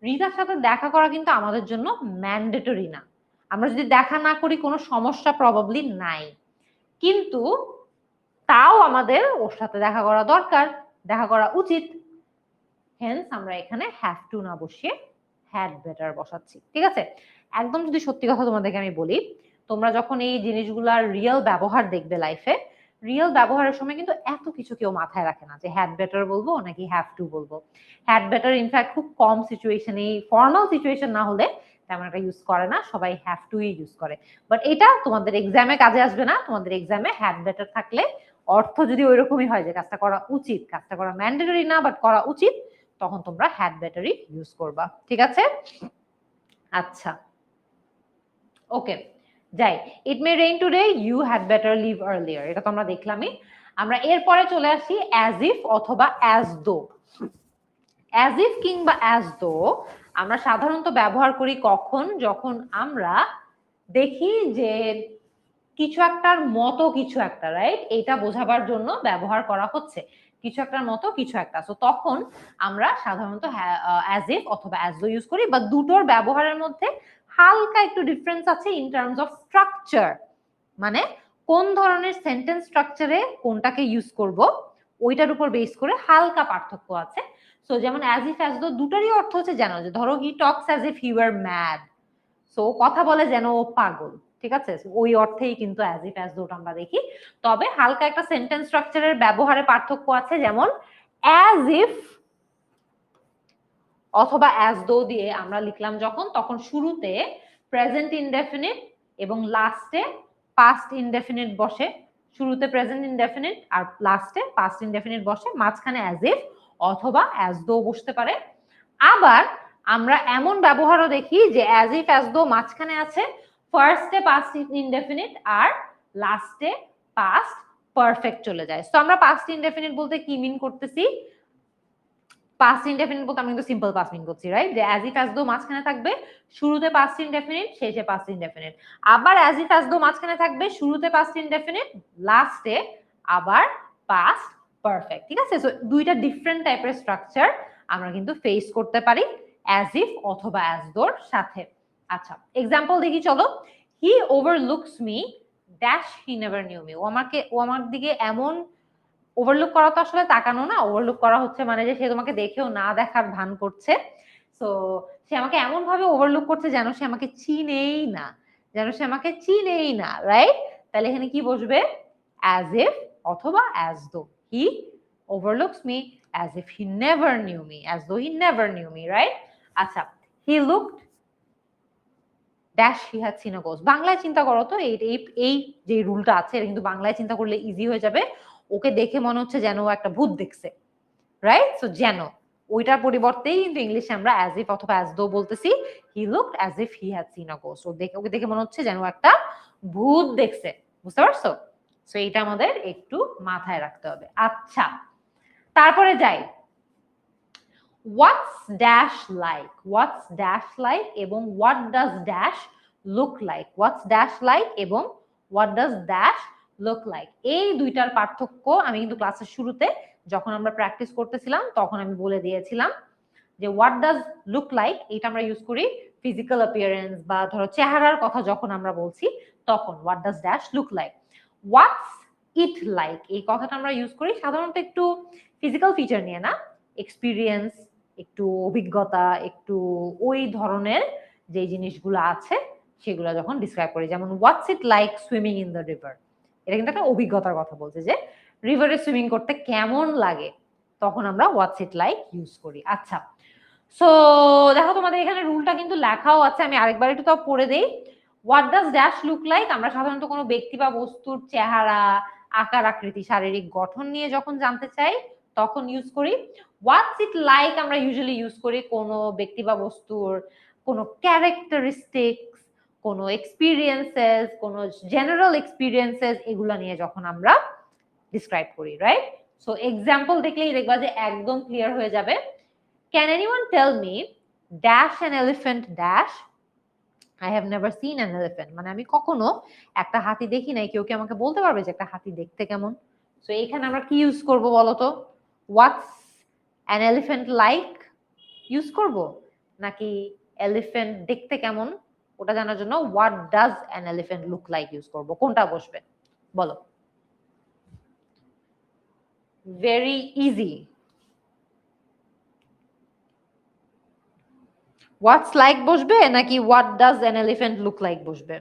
Speaker 1: রিতার সাথে দেখা করা কিন্তু আমাদের জন্য ম্যান্ডেটরি না। আমরা যদি দেখা না করি কোনো সমস্যা প্রবাবলি নাই, কিন্তু তাও আমাদের ওর সাথে দেখা করা দরকার, দেখা করা উচিত, হেন্স আমরা এখানে হ্যাভ টু না বসিয়ে হ্যাড বেটার বসাচ্ছি, ঠিক আছে। একদম যদি সত্যি কথা তোমাদেরকে আমি বলি, তোমরা যখন এই জিনিসগুলার রিয়েল ব্যবহার দেখবে লাইফে, রিয়েল ব্যবহারের সময় কিন্তু এত কিছু কেউ মাথায় রাখে না যে হ্যাড বেটার বলবো নাকি হ্যাভ টু বলবো। হ্যাড বেটার ইনফ্যাক্ট খুব কম সিচুয়েশনে, ফর্মাল সিচুয়েশন না হলে তেমন একটা ইউজ করে না, সবাই হ্যাভ টু ইউজ করে। বাট এটা তোমাদের এক্সামে কাজে আসবে না, তোমাদের এক্সামে হ্যাড বেটার থাকলে অর্থ যদি ওইরকমই হয় যে কাজটা করা উচিত, কাজটা করা ম্যান্ডেটরি না বাট করা উচিত, তখন তোমরা হ্যাড বেটারই ইউজ করবা, ঠিক আছে। আচ্ছা ওকে, যাই, it may rain today, you had better leave earlier, এটা তো আমরা দেখলামই। আমরা এরপরে চলে আসি অ্যাজ ইফ অথবা অ্যাজ দো। অ্যাজ ইফ কিংবা অ্যাজ দো আমরা সাধারণত ব্যবহার করি কখন, যখন আমরা দেখি যে কিছু একটার মতো কিছু একটা, রাইট, এটা বোঝাবার জন্য ব্যবহার করা হচ্ছে কিছু একটার মতো কিছু একটা। সো তখন আমরা সাধারণত অ্যাজ ইফ অথবা অ্যাজ দো ইউজ করি, বা দুটোর ব্যবহারের মধ্যে হালকা একটু ডিফারেন্স আছে ইন টার্মস অফ স্ট্রাকচার, মানে কোন ধরনের সেন্টেন্স স্ট্রাকচারে কোনটাকে ইউজ করব ওইটার উপর বেস করে হালকা পার্থক্য আছে। সো যেমন অ্যাজ ইফ অ্যাজ দো দুটারই অর্থ হচ্ছে যেন, যে ধরো হি talks as if he war mad, so কথা বলে যেন ও পাগল, ঠিক আছে, ওই অর্থেই কিন্তু অ্যাজ ইফ অ্যাজ দোটা আমরা দেখি। তবে হালকা একটা সেন্টেন্স স্ট্রাকচারের ব্যবহারে পার্থক্য আছে, যেমন অ্যাজ ইফ অথবা অ্যাজ দো দিয়ে আমরা লিখলাম যখন, তখন শুরুতে প্রেজেন্ট ইনডেফিনিট এবং লাস্টে পাস্ট ইনডেফিনিট বসে, শুরুতে প্রেজেন্ট ইনডেফিনিট আর লাস্টে পাস্ট ইনডেফিনিট বসে, মাঝখানে অ্যাজ ইফ অথবা অ্যাজ দো বসতে পারে। আবার আমরা এমন ব্যবহারও দেখি যে অ্যাজ ইফ অ্যাজ দো মাঝখানে আছে ফার্স্টে পাস্ট ইনডেফিনিট আর লাস্টে পাস্ট পারফেক্ট চলে যায়। তো আমরা পাস্ট ইনডেফিনিট বলতে কি মিন করতেছি, পাস্ট ইনডেফিনিট বলতে আমি কিন্তু সিম্পল পাস্ট মিন করছি, রাইট, যে অ্যাজ ইফ অ্যাজ দো মাঝখানে থাকবে শুরুতে পাস্ট ইনডেফিনিট শেষে পাস্ট ইনডেফিনিট, আবার অ্যাজ ইফ অ্যাজ দো মাঝখানে থাকবে শুরুতে পাস্ট ইনডেফিনিট লাস্টে আবার পাস্ট পারফেক্ট, ঠিক আছে। সো দুইটা ডিফারেন্ট টাইপের স্ট্রাকচার আমরা কিন্তু ফেস করতে পারি অ্যাজ ইফ অথবা অ্যাজ দোর সাথে। আচ্ছা এক্সাম্পল দেখি চলো, he overlooks me dash he never knew me, ও আমার দিকে এমন, ওভারলুক করা তো আসলে তাকানো না, ওভারলুক করা হচ্ছে মানে যে সে তোমাকে দেখেও না দেখার ভান করছে। সো সে আমাকে এমন ভাবে ওভারলুক করছে যেন সে আমাকে চিনেই না, যেন সে আমাকে চিনেই না, রাইট। তাহলে এখানে কি বসবে, অ্যাজ ইফ অথবা অ্যাজ দো। হি overlooks me as if he never knew me, as though he never knew me, right? আচ্ছা, he looked dash he had seen a ghost, বাংলায় চিন্তা করো তো, এই যে রুলটা আছে এটা কিন্তু বাংলায় চিন্তা করলে ইজি হয়ে যাবে। ওকে দেখে মনে হচ্ছে যেন ও একটা ভূত দেখছে, রাইট। সো যেন ওইটার পরিবর্তেই কিন্তু ইংলিশে আমরা অ্যাজ ইফ অথবা অ্যাজ দো বলতেছি, he looked as if he had seen a ghost, ওকে দেখে মনে হচ্ছে যেন একটা ভূত দেখছে, বুঝতে পারছো। সো এটা আমাদের একটু মাথায় রাখতে হবে। আচ্ছা তারপরে যাই, what's dash like, what's dash like এবং what does dash look like, what's dash like এবং what does dash look like. এই দুইটার পার্থক্য আমি কিন্তু ক্লাসের শুরুতে যখন আমরা প্র্যাকটিস করতেছিলাম তখন আমি বলে দিয়েছিলাম যে হোয়াট ডাজ লুক লাইক এটা আমরা ইউজ করি ফিজিক্যাল অ্যাপিয়ারেন্স বা ধরো চেহারার কথা যখন আমরা বলছি তখন what does dash look like. What's it like এই কথাটা আমরা ইউজ করি সাধারণত একটু ফিজিক্যাল ফিচার নিয়ে, না এক্সপিরিয়েন্স, একটু অভিজ্ঞতা, একটু ওই ধরনের যে জিনিসগুলো আছে সেগুলো যখন ডিসক্রাইব করি। যেমন what's it like swimming in the river, এটা কিন্তু একটা অভিজ্ঞতার কথা বলছে যে রিভারে সুইমিং করতে কেমন লাগে, তখন আমরা হোয়াটস ইট লাইক ইউজ করি। আচ্ছা, সো দেখো তোমাদের এখানে রুলটা কিন্তু লেখাও আছে, আমি আরেকবার একটু তাও পড়ে দেই। What does dash look like আমরা সাধারণত কোনো ব্যক্তি বা বস্তুর চেহারা, আকার আকৃতি, শারীরিক গঠন নিয়ে যখন জানতে চাই তখন ইউজ করি। হোয়াটস ইট লাইক আমরা ইউজুয়ালি ইউজ করি কোনো ব্যক্তি বা বস্তুর কোনো ক্যারেক্টারিস্টিক্স, কোনো এক্সপিরিয়েন্সেস, কোনো জেনারেল এক্সপিরিয়েন্সেস এগুলা নিয়ে যখন আমরা ডিসক্রাইব করি, রাইট? সো এক্সাম্পল দেখলেই দেখবা যে একদম ক্লিয়ার হয়ে যাবে। Can anyone tell me dash an elephant dash? I have never seen an elephant. মানে আমি কখনো একটা হাতি দেখি নাই, কেউ কি আমাকে বলতে পারবে যে একটা হাতি দেখতে কেমন? সো এখানে আমরা কি ইউজ করব বলো তো? What's an elephant like use করব নাকি এলিফ্যান্ট দেখতে কেমন ওটা জানার জন্য what does an elephant look like use করব? কোনটা বসবে বলো? Very easy. হোয়াটস লাইক বসবে নাকি what does an elephant look like বসবে?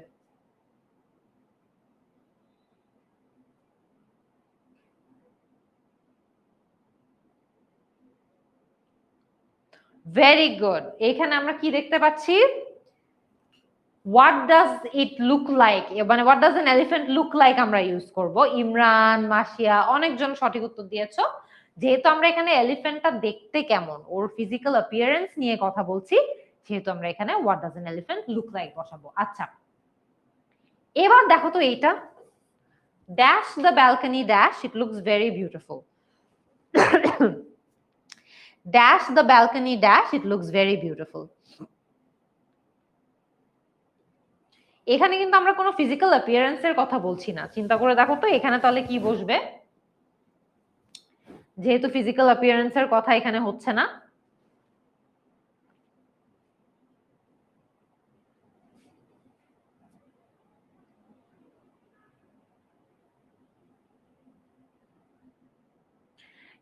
Speaker 1: Very good. এখানে আমরা কি দেখতে পাচ্ছি? What does it look like, মানে what does an elephant look like আমরা ইউজ করব। ইমরান, মাসিয়া অনেকজন সঠিক উত্তর দিয়েছো। যেহেতু আমরা এখানে এলিফ্যান্টটা দেখতে কেমন, ওর ফিজিক্যাল অ্যাপিয়ারেন্স নিয়ে কথা বলছি, যেহেতু আমরা এখানে what does an elephant look like বসাবো। আচ্ছা, এবার দেখো তো এইটা, dash the balcony dash it looks very beautiful. Dash the balcony dash it looks very beautiful. এখানে কিন্তু আমরা কোনো ফিজিক্যাল অ্যাপিয়ারেন্সের কথা বলছি না, চিন্তা করে দেখো তো এখানে তাহলে কি বসবে? যেহেতু ফিজিক্যাল অ্যাপিয়ারেন্সের কথা এখানে হচ্ছে না,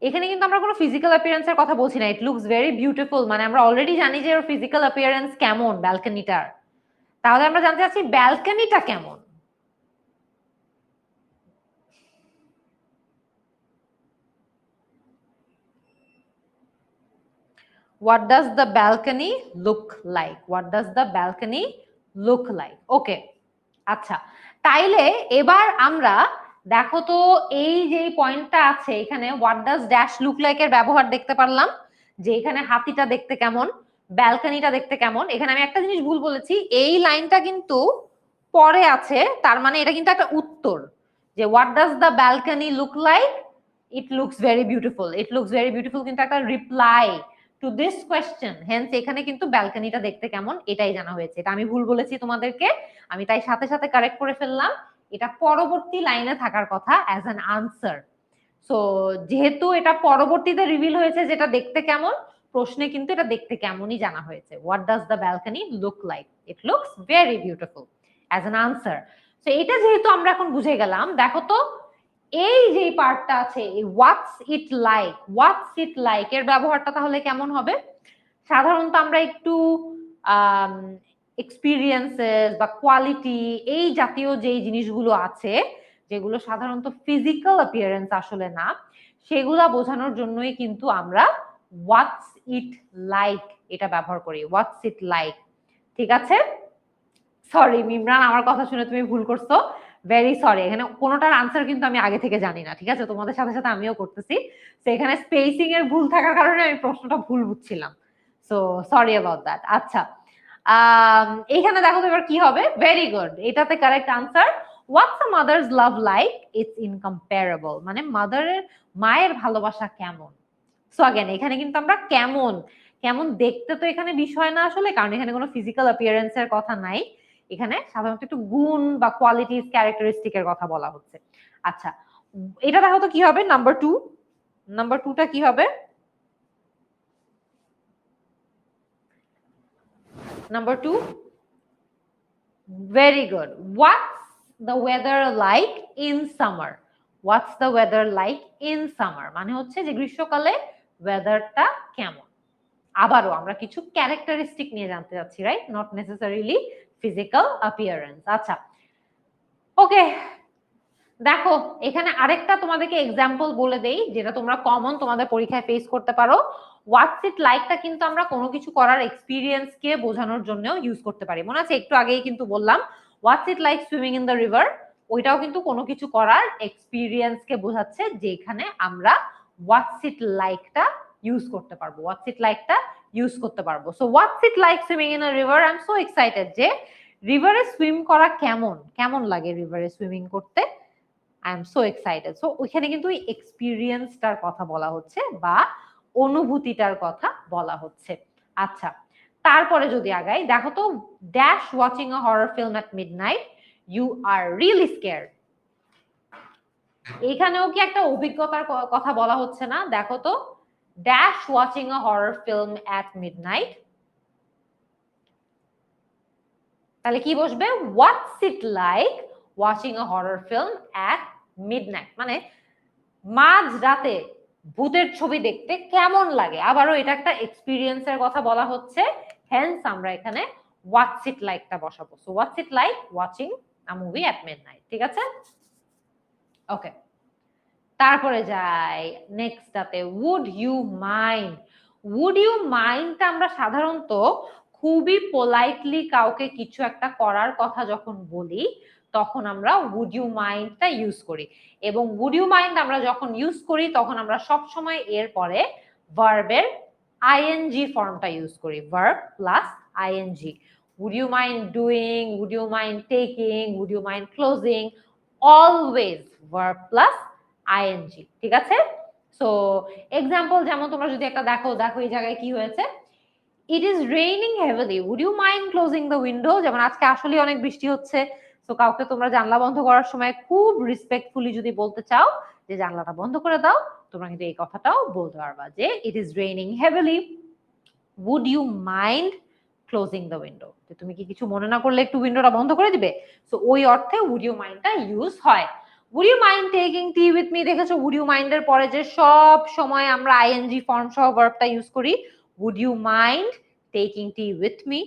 Speaker 1: এখানে কিন্তু আমরা কোনো ফিজিক্যাল অ্যাপিয়ারেন্সের কথা বলছি না। ইট লুকস ভেরি বিউটিফুল মানে আমরা অলরেডি জানি যে ওর ফিজিক্যাল অ্যাপিয়ারেন্স কেমন ব্যালকনিটার, তাহলে আমরা জানতে চাচ্ছি ব্যালকনিটা কেমন। What does the balcony look like? What does the balcony look like? Okay, আচ্ছা, তাইলে এবার আমরা দেখো তো এই যে পয়েন্টটা আছে এখানে what does dash look like এর ব্যবহার দেখতে পারলাম, যে এখানে হাতিটা দেখতে কেমন, ব্যালকনিটা দেখতে কেমন। এখানে আমি একটা জিনিস ভুল বলেছি, এই লাইনটা কিন্তু পরে আছে, তার মানে এটা কিন্তু একটা উত্তর, যে what does the balcony look like, it looks very beautiful. It looks very beautiful কিন্তু একটা reply to this question, hence এখানে কিন্তু ব্যালকনিটা দেখতে কেমন এটাই জানা হয়েছে। এটা আমি ভুল বলেছি তোমাদেরকে, আমি তাই সাথে সাথে কারেক্ট করে ফেললাম। এটা পরবর্তী লাইনে থাকার কথা অ্যাজ অ্যান আনসার। সো যেহেতু এটা পরবর্তীতে রিভিল হয়েছে যেটা দেখতে কেমন, প্রশ্নে কিন্তু এটা দেখতে কেমনই জানা হয়েছে। What does the balcony look like? It looks very beautiful as an answer. So এটা যেহেতু আমরা এখন বুঝে গেলাম, দেখো তো এই যে পার্টটা আছে হোয়াটস it like, what's it like এর ব্যবহারটা তাহলে কেমন হবে? সাধারণত আমরা একটু এক্সপিরিয়েন্সেস বা কোয়ালিটি এই জাতীয় যেই জিনিসগুলো আছে যেগুলো সাধারণত ফিজিক্যাল অ্যাপিয়ারেন্স আসলে না, সেগুলা বোঝানোর জন্যই কিন্তু আমরা হোয়াটস ইট লাইক এটা ব্যবহার করি। হোয়াটস ইট লাইক, ঠিক আছে? সরি মিমরান, আমার কথা শুনে তুমি ভুল করছো, ভেরি সরি। এখানে কোনোটার আনসার কিন্তু আমি আগে থেকে জানি না, ঠিক আছে? তোমাদের সাথে সাথে আমিও করতেছি, তো এখানে স্পেসিং এর ভুল থাকার কারণে আমি প্রশ্নটা ভুল বুঝছিলাম, সো সরি অ্যাবাউট দ্যাট। আচ্ছা, এখানে দেখো তো এবার কি হবে? ভেরি গুড, এটাতে correct answer what's a mother's love like, it's incomparable. মানে মাদারের, মায়ের ভালোবাসা কেমন, সো अगेन এখানে কিন্তু আমরা কেমন কেমন দেখতে তো এখানে বিষয় না আসলে, কারণ এখানে কোনো ফিজিক্যাল অ্যাপিয়ারেন্সের কথা নাই, এখানে সাধারণত একটু গুণ বা কোয়ালিটিস ক্যারেক্টারিস্টিকের কথা বলা হচ্ছে। আচ্ছা, এটা দেখো তো কি হবে, নাম্বার 2, নাম্বার 2টা কি হবে? Number 2, very good. What's the weather like in summer? What's the weather like in summer? মানে হচ্ছে যে গ্রীষ্মকালে ওয়েদারটা কেমন। আবারও আমরা কিছু ক্যারেক্টারিস্টিক নিয়ে জানতে যাচ্ছি, right? Not necessarily physical appearance. আচ্ছা, ওকে, দেখো এখানে আরেকটা তোমাদেরকে এক্সাম্পল বলে দেই যেটা তোমরা কমন তোমাদের পরীক্ষায় ফেস করতে পারো। হোয়াটস ইট লাইকটা কিন্তু আমরা কোনো কিছু করার এক্সপিরিয়েন্স কে বোঝানোর জন্যও ইউজ করতে পারি। মনে আছে একটু আগেই কিন্তু বললাম what's it like swimming in the river, ওইটাও কিন্তু কোনো কিছু করার এক্সপিরিয়েন্স কে বোঝাচ্ছে, যেখানে আমরা হোয়াটস ইট লাইকটা ইউজ করতে পারবো, হোয়াটস ইট লাইকটা ইউজ করতে পারবো। So what's it like swimming in a river, I am so excited যে রিভারে সুইম করা কেমন কেমন লাগে রিভারে সুইমিং করতে, I am so excited. So ওইখানে কিন্তু ওই এক্সপিরিয়েন্সটার কথা বলা হচ্ছে বা অনুভূতিটার কথা বলা হচ্ছে। আচ্ছা, তারপরে যদি আগাই, দেখো তো dash watching a horror film at midnight you are really scared, এখানেও কি একটা অভিজ্ঞতার কথা বলা হচ্ছে না? দেখো তো dash watching a horror film at midnight, তাহলে কি বসবে? What's it like watching a horror film at midnight, মানে মাঝ রাতে ভূতের ছবি দেখতে কেমন লাগে। আবারও এটা একটা এক্সপিরিয়েন্সের কথা বলা হচ্ছে, হেন্স আমরা এখানে হোয়াটস ইট লাইকটা বসাবো। So what's it like watching a movie at midnight, ঠিক আছে? ওকে, তারপরে যাই নেক্সটটাতে, would you mind. Would you মাইন্ডটা আমরা সাধারণত খুবই পোলাইটলি কাউকে কিছু একটা করার কথা যখন বলি তখন আমরা উড ইউ মাইন্ডটা ইউজ করি, এবং উড ইউ মাইন্ড আমরা যখন ইউজ করি তখন আমরা সব সময় এর পরে ভার্বের আইএনজি ফর্মটা ইউজ করি, verb plus ING. Would you mind doing, would you mind taking, would you mind closing, always verb plus ING, ঠিক আছে? সো এক্সাম্পল যেমন তোমরা যদি একটা দেখো, দেখো এই জায়গায় কি হয়েছে, it is raining heavily would you mind closing the window, যেমন আজকে আসলে অনেক বৃষ্টি হচ্ছে, তো কাউকে তোমরা জানলা বন্ধ করার সময় খুব রেসপেক্টফুলি যদি বলতে চাও যে জানলাটা বন্ধ করে দাও, তোমরা কিন্তু এই কথাটাও বলতে পারবা যে it is raining heavily would you mind closing the window, যে তুমি কি কিছু মনে না করলে একটু উইন্ডোটা বন্ধ করে দিবে। সো ওই অর্থে উড ইউ মাইন্ডটা ইউজ হয়। Would you mind taking tea with me, দেখেছো উড ইউ মাইন্ডের পরে যে সব সময় আমরা আইএনজি ফর্ম সহ ভার্বটা ইউজ করি, would you mind taking tea with me,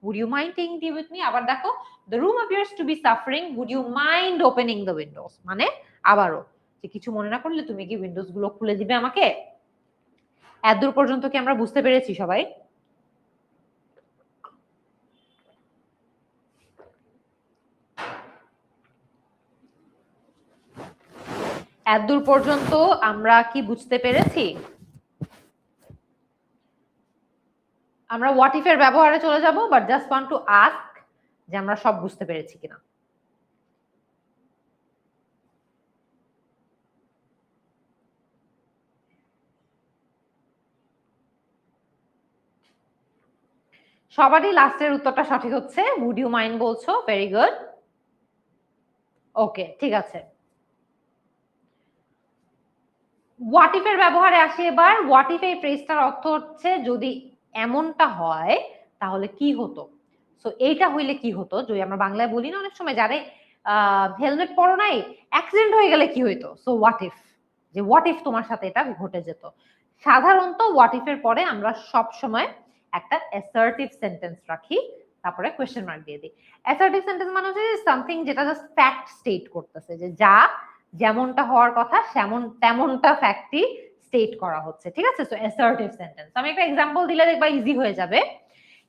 Speaker 1: would you mind taking tea with me? আবার দেখো the room appears to be suffering, would you mind opening the windows, মানে আবারও যে কিছু মনে না করলে তুমি কি উইন্ডোজ গুলো খুলে দিবে আমাকে। এতদূর পর্যন্ত কি আমরা বুঝতে পেরেছি সবাই? এতদূর পর্যন্ত আমরা কি বুঝতে পেরেছি? আমরা হোয়াট ইফ এর ব্যবহারে চলে যাব, but just want to ask যে আমরা সব বুঝতে পেরেছি কিনা। সবারই লাস্টের উত্তরটা সঠিক হচ্ছে, উড ইউ মাইন্ড বলছো, ভেরি গুড। ওকে, ঠিক আছে, হোয়াট ইফ এর ব্যবহারে আসি এবার। হোয়াট ইফ এই ফ্রেজটার অর্থ হচ্ছে যদি এমনটা হয় তাহলে কি হতো। সো এইটা হইলে কি হতো, যদি আমরা বাংলায় বলি না অনেক সময় যারে হেলমেট পরো নাই, অ্যাক্সিডেন্ট হয়ে গেলে কি হইতো। সো হোয়াট ইফ, যে হোয়াট ইফ তোমার সাথে এটা ঘটে যেত। সাধারণত হোয়াট ইফ এর পরে আমরা সব সময় একটা অ্যাসার্টিভ সেন্টেন্স রাখি, তারপরে কোয়েশ্চেন মার্ক দিয়ে দিই। অ্যাসার্টিভ সেন্টেন্স মানে হচ্ছে সামথিং যেটা জাস্ট ফ্যাক্ট স্টেট করতেছে, যে যা যেমনটা হওয়ার কথা তেমনটা ফ্যাক্টই স্টেট করা হচ্ছে, ঠিক আছে? So assertive sentence. আমি একটা এক্সাম্পল দিলে দেখবা ইজি হয়ে যাবে।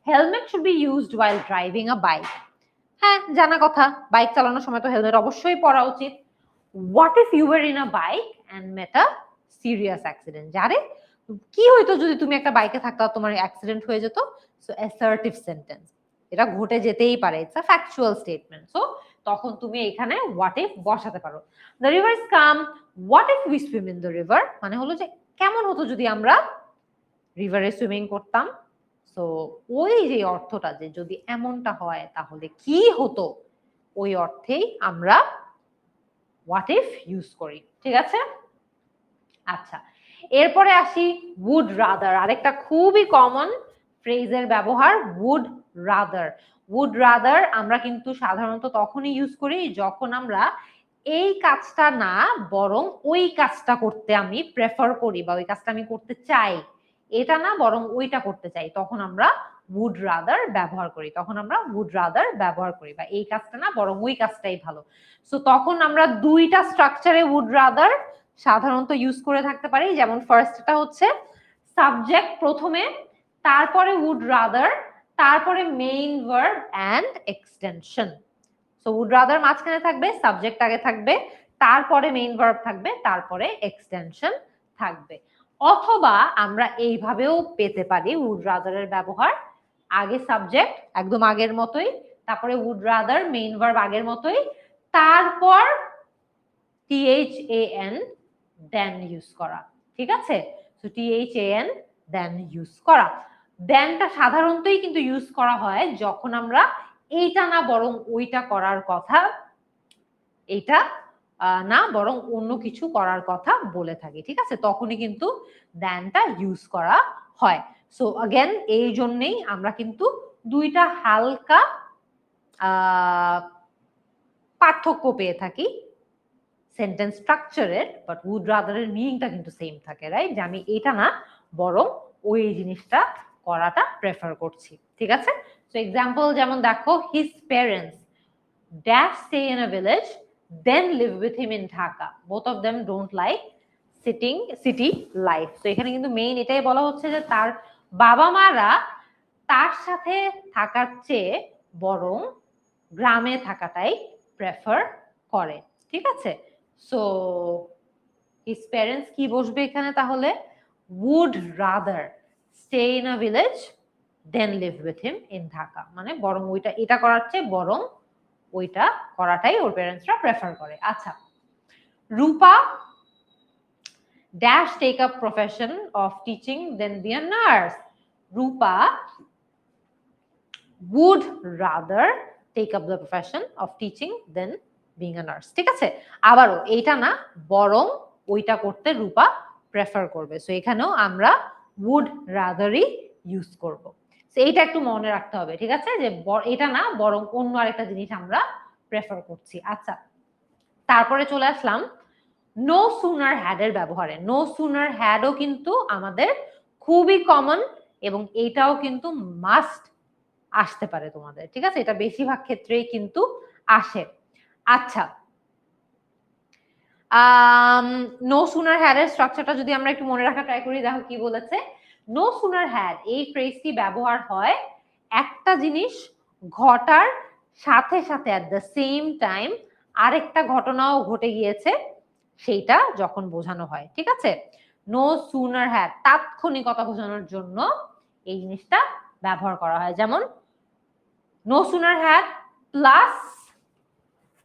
Speaker 1: Helmet should be used while driving a bike. হ্যাঁ, জানা কথা, বাইক চালানোর সময় তো হেলমেট অবশ্যই পরা উচিত। What if you were in a bike and met a serious accident, যারে কি হইতো যদি তুমি একটা বাইকে থাকতা তোমার অ্যাক্সিডেন্ট হয়ে যেত। সো অ্যাসার্টিভ সেন্টেন্স, এটা ঘটে যেতেই পারে, it's a factual statement. So তখন তুমি এখানে হোয়াট ইফ বসাতে পারো। The river is calm, what if we swim in the river, মানে হলো যে কেমন হতো যদি আমরা রিভারে সুইমিং করতাম? সো ওই যে অর্থটা যে যদি এমনটা হয় তাহলে কি হতো, ওই অর্থেই আমরা হোয়াট ইফ ইউজ করি। ঠিক আছে? আচ্ছা, এরপরে আসি would rather, আরেকটা খুবই কমন ফ্রেজের ব্যবহার would rather। would rather আমরা কিন্তু সাধারণত তখনই ইউজ করি যখন আমরা এই কাজটা না বরং ওই কাজটা করতে আমি প্রেফার করি বা ওই কাজটা আমি করতে চাই, এটা না বরং ওইটা করতে চাই, তখন আমরা would rather ব্যবহার করি। তখন আমরা would rather ব্যবহার করি, বা এই কাজটা না বরং ওই কাজটাই ভালো। সো তখন আমরা দুইটা স্ট্রাকচারে would rather সাধারণত ইউজ করে থাকতে পারি। যেমন ফার্স্টটা হচ্ছে সাবজেক্ট প্রথমে, তারপরে would rather, তারপরে main verb and extension. So would rather মাঝখানে থাকবে, সাবজেক্ট আগে থাকবে, তারপরে মেইন ভার্ব থাকবে, তারপরে এক্সটেনশন থাকবে। অথবা আমরা এইভাবেও পেতে পারি would rather এর ব্যবহার, আগে সাবজেক্ট একদম আগের মতোই, তারপরে would rather মেইন ভার্ব আগের মতোই, তারপর THAN দেন ইউজ করা। ঠিক আছে? সো THAN দেন ইউজ করা। দেনটা সাধারণতই কিন্তু ইউজ করা হয় যখন আমরা এইটা না বরং ওইটা করার কথা, এইটা না বরং অন্য কিছু করার কথা বলে থাকি। ঠিক আছে? তখনই কিন্তু দেনটা ইউজ করা হয়। সো अगेन এই জন্যই আমরা কিন্তু দুইটা হালকা পার্থক্য পেয়ে থাকি সেন্টেন্স স্ট্রাকচারের, বাট would rather এর মিনিংটা কিন্তু সেম থাকে, রাইট? যে আমি এটা না বরং ওই জিনিসটা করাটা প্রেফার করছি। ঠিক আছে? সো এক্সাম্পল যেমন দেখো, his parents dash stay in a village then live with him in Dhaka, both of them don't like city life। তো এখানে কিন্তু মেইন এটাই বলা হচ্ছে যে তার বাবা মারা তার সাথে থাকার চেয়ে বরং গ্রামে থাকাটাই প্রেফার করে। ঠিক আছে? সো হিজ প্যারেন্টস কি বসবে এখানে তাহলে? would rather stay in a village then live with him in Dhaka, মানে বরং ওইটা এটা করার চেয়ে বরং ওইটা করাটাই ওর প্যারেন্টসরা প্রেফার করে। আচ্ছা, Rupa dash take up profession of teaching than be a nurse. Rupa would rather take up the profession of teaching than being a nurse। ঠিক আছে? আবারও এইটা না বরং ওইটা করতে রূপা প্রেফার করবে। সো এখানেও আমরা would rather-ই ইউজ করব। সো এইটা একটু মনে রাখতে হবে। ঠিক আছে? যে এটা না বরং অন্য আরেকটা জিনিস আমরা প্রেফার করছি। আচ্ছা, তারপরে চলে আসলাম নো সুনার হ্যাড এর ব্যবহারে। নো সুনার হ্যাডও কিন্তু আমাদের খুবই কমন এবং এটাও কিন্তু মাস্ট আসতে পারে তোমাদের। ঠিক আছে? এটা বেশিরভাগ ক্ষেত্রেই কিন্তু আসে। আচ্ছা, নো সুনার হ্যাড এর স্ট্রাকচারটা যদি আমরা একটু মনে রাখা ট্রাই করি, দেখো কি বলেছে। নো সুনার হ্যাড এই ফ্রেজটি ব্যবহার হয় একটা জিনিস ঘটার সাথে সাথে অ্যাট দ্য সেম টাইম আরেকটা ঘটনাও ঘটে গিয়েছে সেইটা যখন বোঝানো হয়। ঠিক আছে? নো সুনার হ্যাড তাৎক্ষণিকতা বোঝানোর জন্য এই জিনিসটা ব্যবহার করা হয়। যেমন নো সুনার হ্যাড প্লাস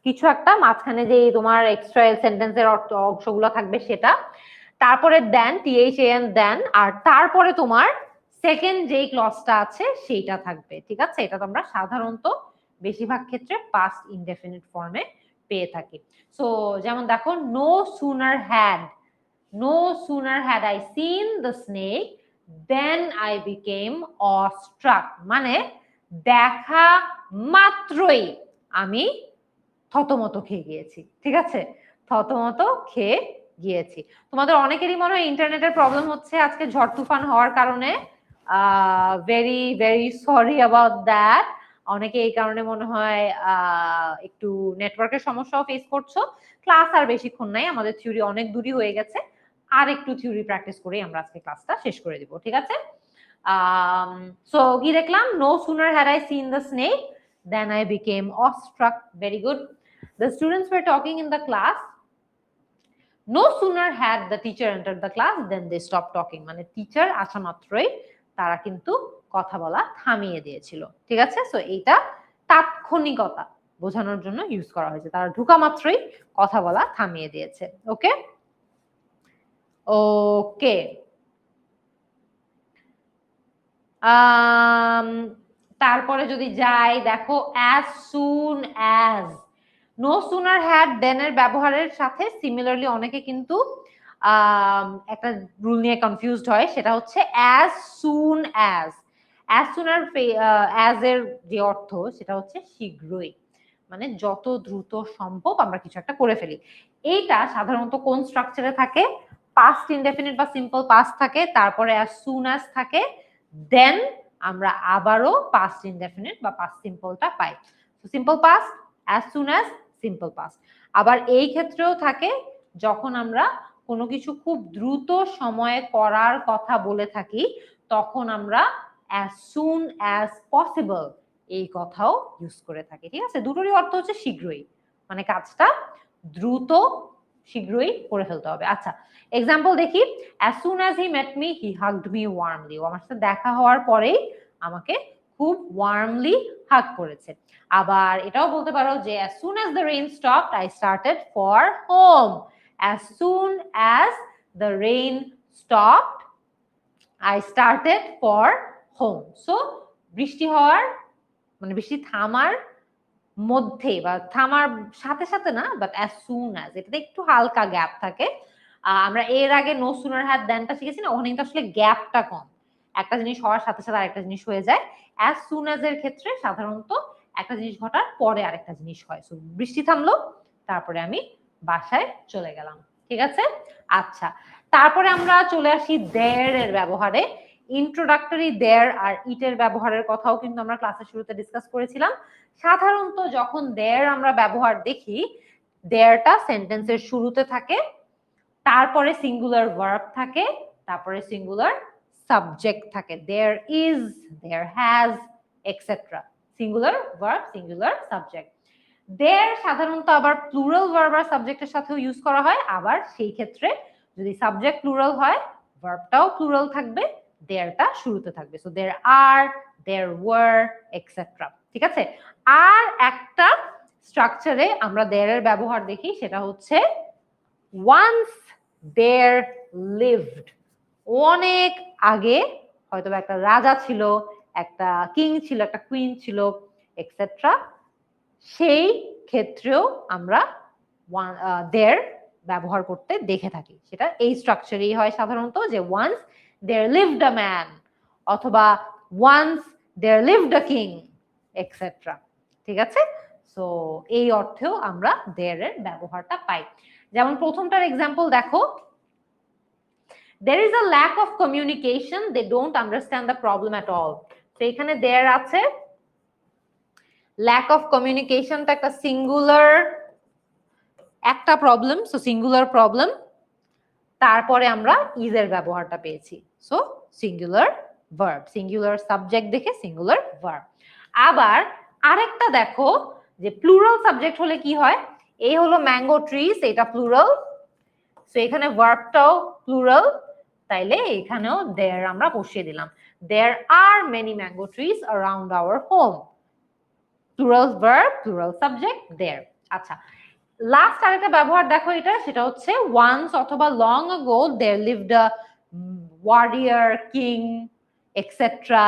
Speaker 1: কিছু একটা মাঝখানে যে তোমার এক্সট্রা সেন্টেন্সের অংশগুলো থাকবে সেটা, তারপরে দেন THAN দেন, আর তারপরে তোমার সেকেন্ড যেই ক্লজটা আছে সেইটা থাকবে। ঠিক আছে? এটা তোমরা সাধারণত বেশিরভাগ ক্ষেত্রে পাস্ট ইনডেফিনিট ফর্মে পেয়ে থাকি। সো যেমন দেখো, no sooner had I seen the snake than I became awestruck, মানে দেখা মাত্রই আমি থতমত খেয়ে গিয়েছি। ঠিক আছে? থতমত খেয়ে গিয়েছি। তোমাদের অনেকেরই মনে হয় ইন্টারনেটের প্রবলেম হচ্ছে আজকে ঝড় তুফান হওয়ার কারণে। Very very sorry about that. অনেকে এই কারণে মনে হয় একটু নেটওয়ার্কের সমস্যাও ফেস করছো। ক্লাস আর বেশিক্ষণ নাই, আমাদের থিওরি অনেক দূরই হয়ে গেছে। আর একটু থিওরি প্র্যাকটিস করেই আমরা আজকে ক্লাসটা শেষ করে দিব। ঠিক আছে? সো কি দেখলাম? No sooner had I seen the snake than I became awestruck. Very good. The students were talking in the class. No sooner had the teacher entered the class than they stopped talking. মানে teacher আসা মাত্রই তারা কিন্তু কথা বলা থামিয়ে দিয়েছিল। ঠিক আছে? সো এইটা তাৎক্ষণিকতা বোঝানোর জন্য ইউজ করা হয়েছে। তারা ঢোকা মাত্রই কথা বলা থামিয়ে দিয়েছে। ওকে? ওকে, তারপরে যদি যাই, দেখো as soon as, no sooner had than এর ব্যবহারের সাথে সিমিলারলি অনেকে কিন্তু একটা রুল নিয়ে কনফিউজড হয়, সেটা হচ্ছে as soon as as এর যে অর্থ সেটা হচ্ছে শীঘ্রই, মানে যত দ্রুত সম্ভব আমরা কিছু একটা করে ফেলি। এইটা সাধারণত কোন স্ট্রাকচারে থাকে? পাস্ট ইনডেফিনিট বা সিম্পল পাস্ট থাকে, তারপরে as soon as থাকে, দেন আমরা আবারও পাস্ট ইনডেফিনিট বা পাস্ট সিম্পলটা পাই। Simple past, as soon as, simple past. আবার এই ক্ষেত্রেও থাকে যখন আমরা কোনো কিছু খুব দ্রুত সময়ে করার কথা বলে থাকি, তখন আমরা as soon as possible এই কথাও ইউজ করে থাকি। ঠিক আছে, দুটোরই অর্থ হচ্ছে শীঘ্রই, মানে কাজটা দ্রুত শীঘ্রই করে ফেলতে হবে। আচ্ছা, এক্সাম্পল দেখি, as soon as he met me he hugged me warmly, ও আমার সাথে দেখা হওয়ার পরেই আমাকে খুব ওয়ার্মলি হাগ করেছে। আবার এটাও বলতে পারো যে as soon as the rain stopped I started for home, as soon as the rain stopped I started for home। So বৃষ্টি হওয়ার মানে বৃষ্টি থামার মধ্যে বা থামার সাথে সাথে না, বাট as soon as, এটাতে একটু হালকা গ্যাপ থাকে। আমরা এর আগে no sooner had thanটা শিখেছি না, ওখানে কিন্তু আসলে গ্যাপটা কম, একটা জিনিস হওয়ার সাথে সাথে আরেকটা জিনিস হয়ে যায়। as soon as এর ক্ষেত্রে সাধারণত একটা জিনিস ঘটার পরে আরেকটা জিনিস হয়। সো বৃষ্টি থামলো, তারপরে আমি বাসায় চলে গেলাম। ঠিক আছে, আচ্ছা, তারপরে আমরা চলে আসি there এর ব্যবহারে। ইন্ট্রোডাক্টরি there আর it এর ব্যবহারের কথাও কিন্তু আমরা ক্লাসের শুরুতে ডিসকাস করেছিলাম। সাধারণত যখন there আমরা ব্যবহার দেখি, thereটা সেন্টেন্সের শুরুতে থাকে, তারপরে সিঙ্গুলার ভার্ব থাকে, তারপরে সিঙ্গুলার সাবজেক্ট থাকে, there is, there has, etcetera, singular verb, singular subject. there সাধারণত আবার প্লুরাল ভার্ব আর সাবজেক্টের সাথেও ইউজ করা হয়, আবার সেই ক্ষেত্রে যদি সাবজেক্ট প্লুরাল হয় ভার্বটাও প্লুরাল থাকবে, দেয়ারটা শুরুতে থাকবে। So there are, there were, etcetera. ঠিক আছে, আর একটা স্ট্রাকচারে আমরা there এর ব্যবহার দেখি, সেটা হচ্ছে once there lived, অনেক আগে হয়তো একটা রাজা ছিল, একটা কিং ছিল, একটা কুইন ছিল, এটসেট্রা, সেই ক্ষেত্রেও আমরা there ব্যবহার করতে দেখে থাকি। সেটা এই স্ট্রাকচারেই হয় সাধারণত, যে once there lived a man, অথবা once there lived a king, etcetera. ঠিক আছে, সো এই অর্থেও আমরা there এর ব্যবহারটা পাই। যেমন প্রথমটার এক্সাম্পল দেখো, there is a lack of communication, they don't understand the problem at all। তো এখানে there আছে, lack of communication টা একটা সিঙ্গুলার একটা প্রবলেম, সো সিঙ্গুলার প্রবলেম, তারপরে আমরা is এর ব্যবহারটা পেয়েছি, so singular verb, singular subject দেখে সিঙ্গুলার ভার্ব। আবার আরেকটা দেখো, যে প্লুরাল সাবজেক্ট হলে কি হয়, এই হলো ম্যাঙ্গো ট্রিজ, এটা প্লুরাল, সো এখানে ভার্বটাও প্লুরাল, তাইলে এখানেও there আমরা বসিয়ে দিলাম, there are many mango trees around our home, plural verb, plural subject, there। আচ্ছা, লাস্ট আরেকটা ব্যবহার দেখো এটা, সেটা হচ্ছে once অথবা long ago there lived a warrior, king, etcetera.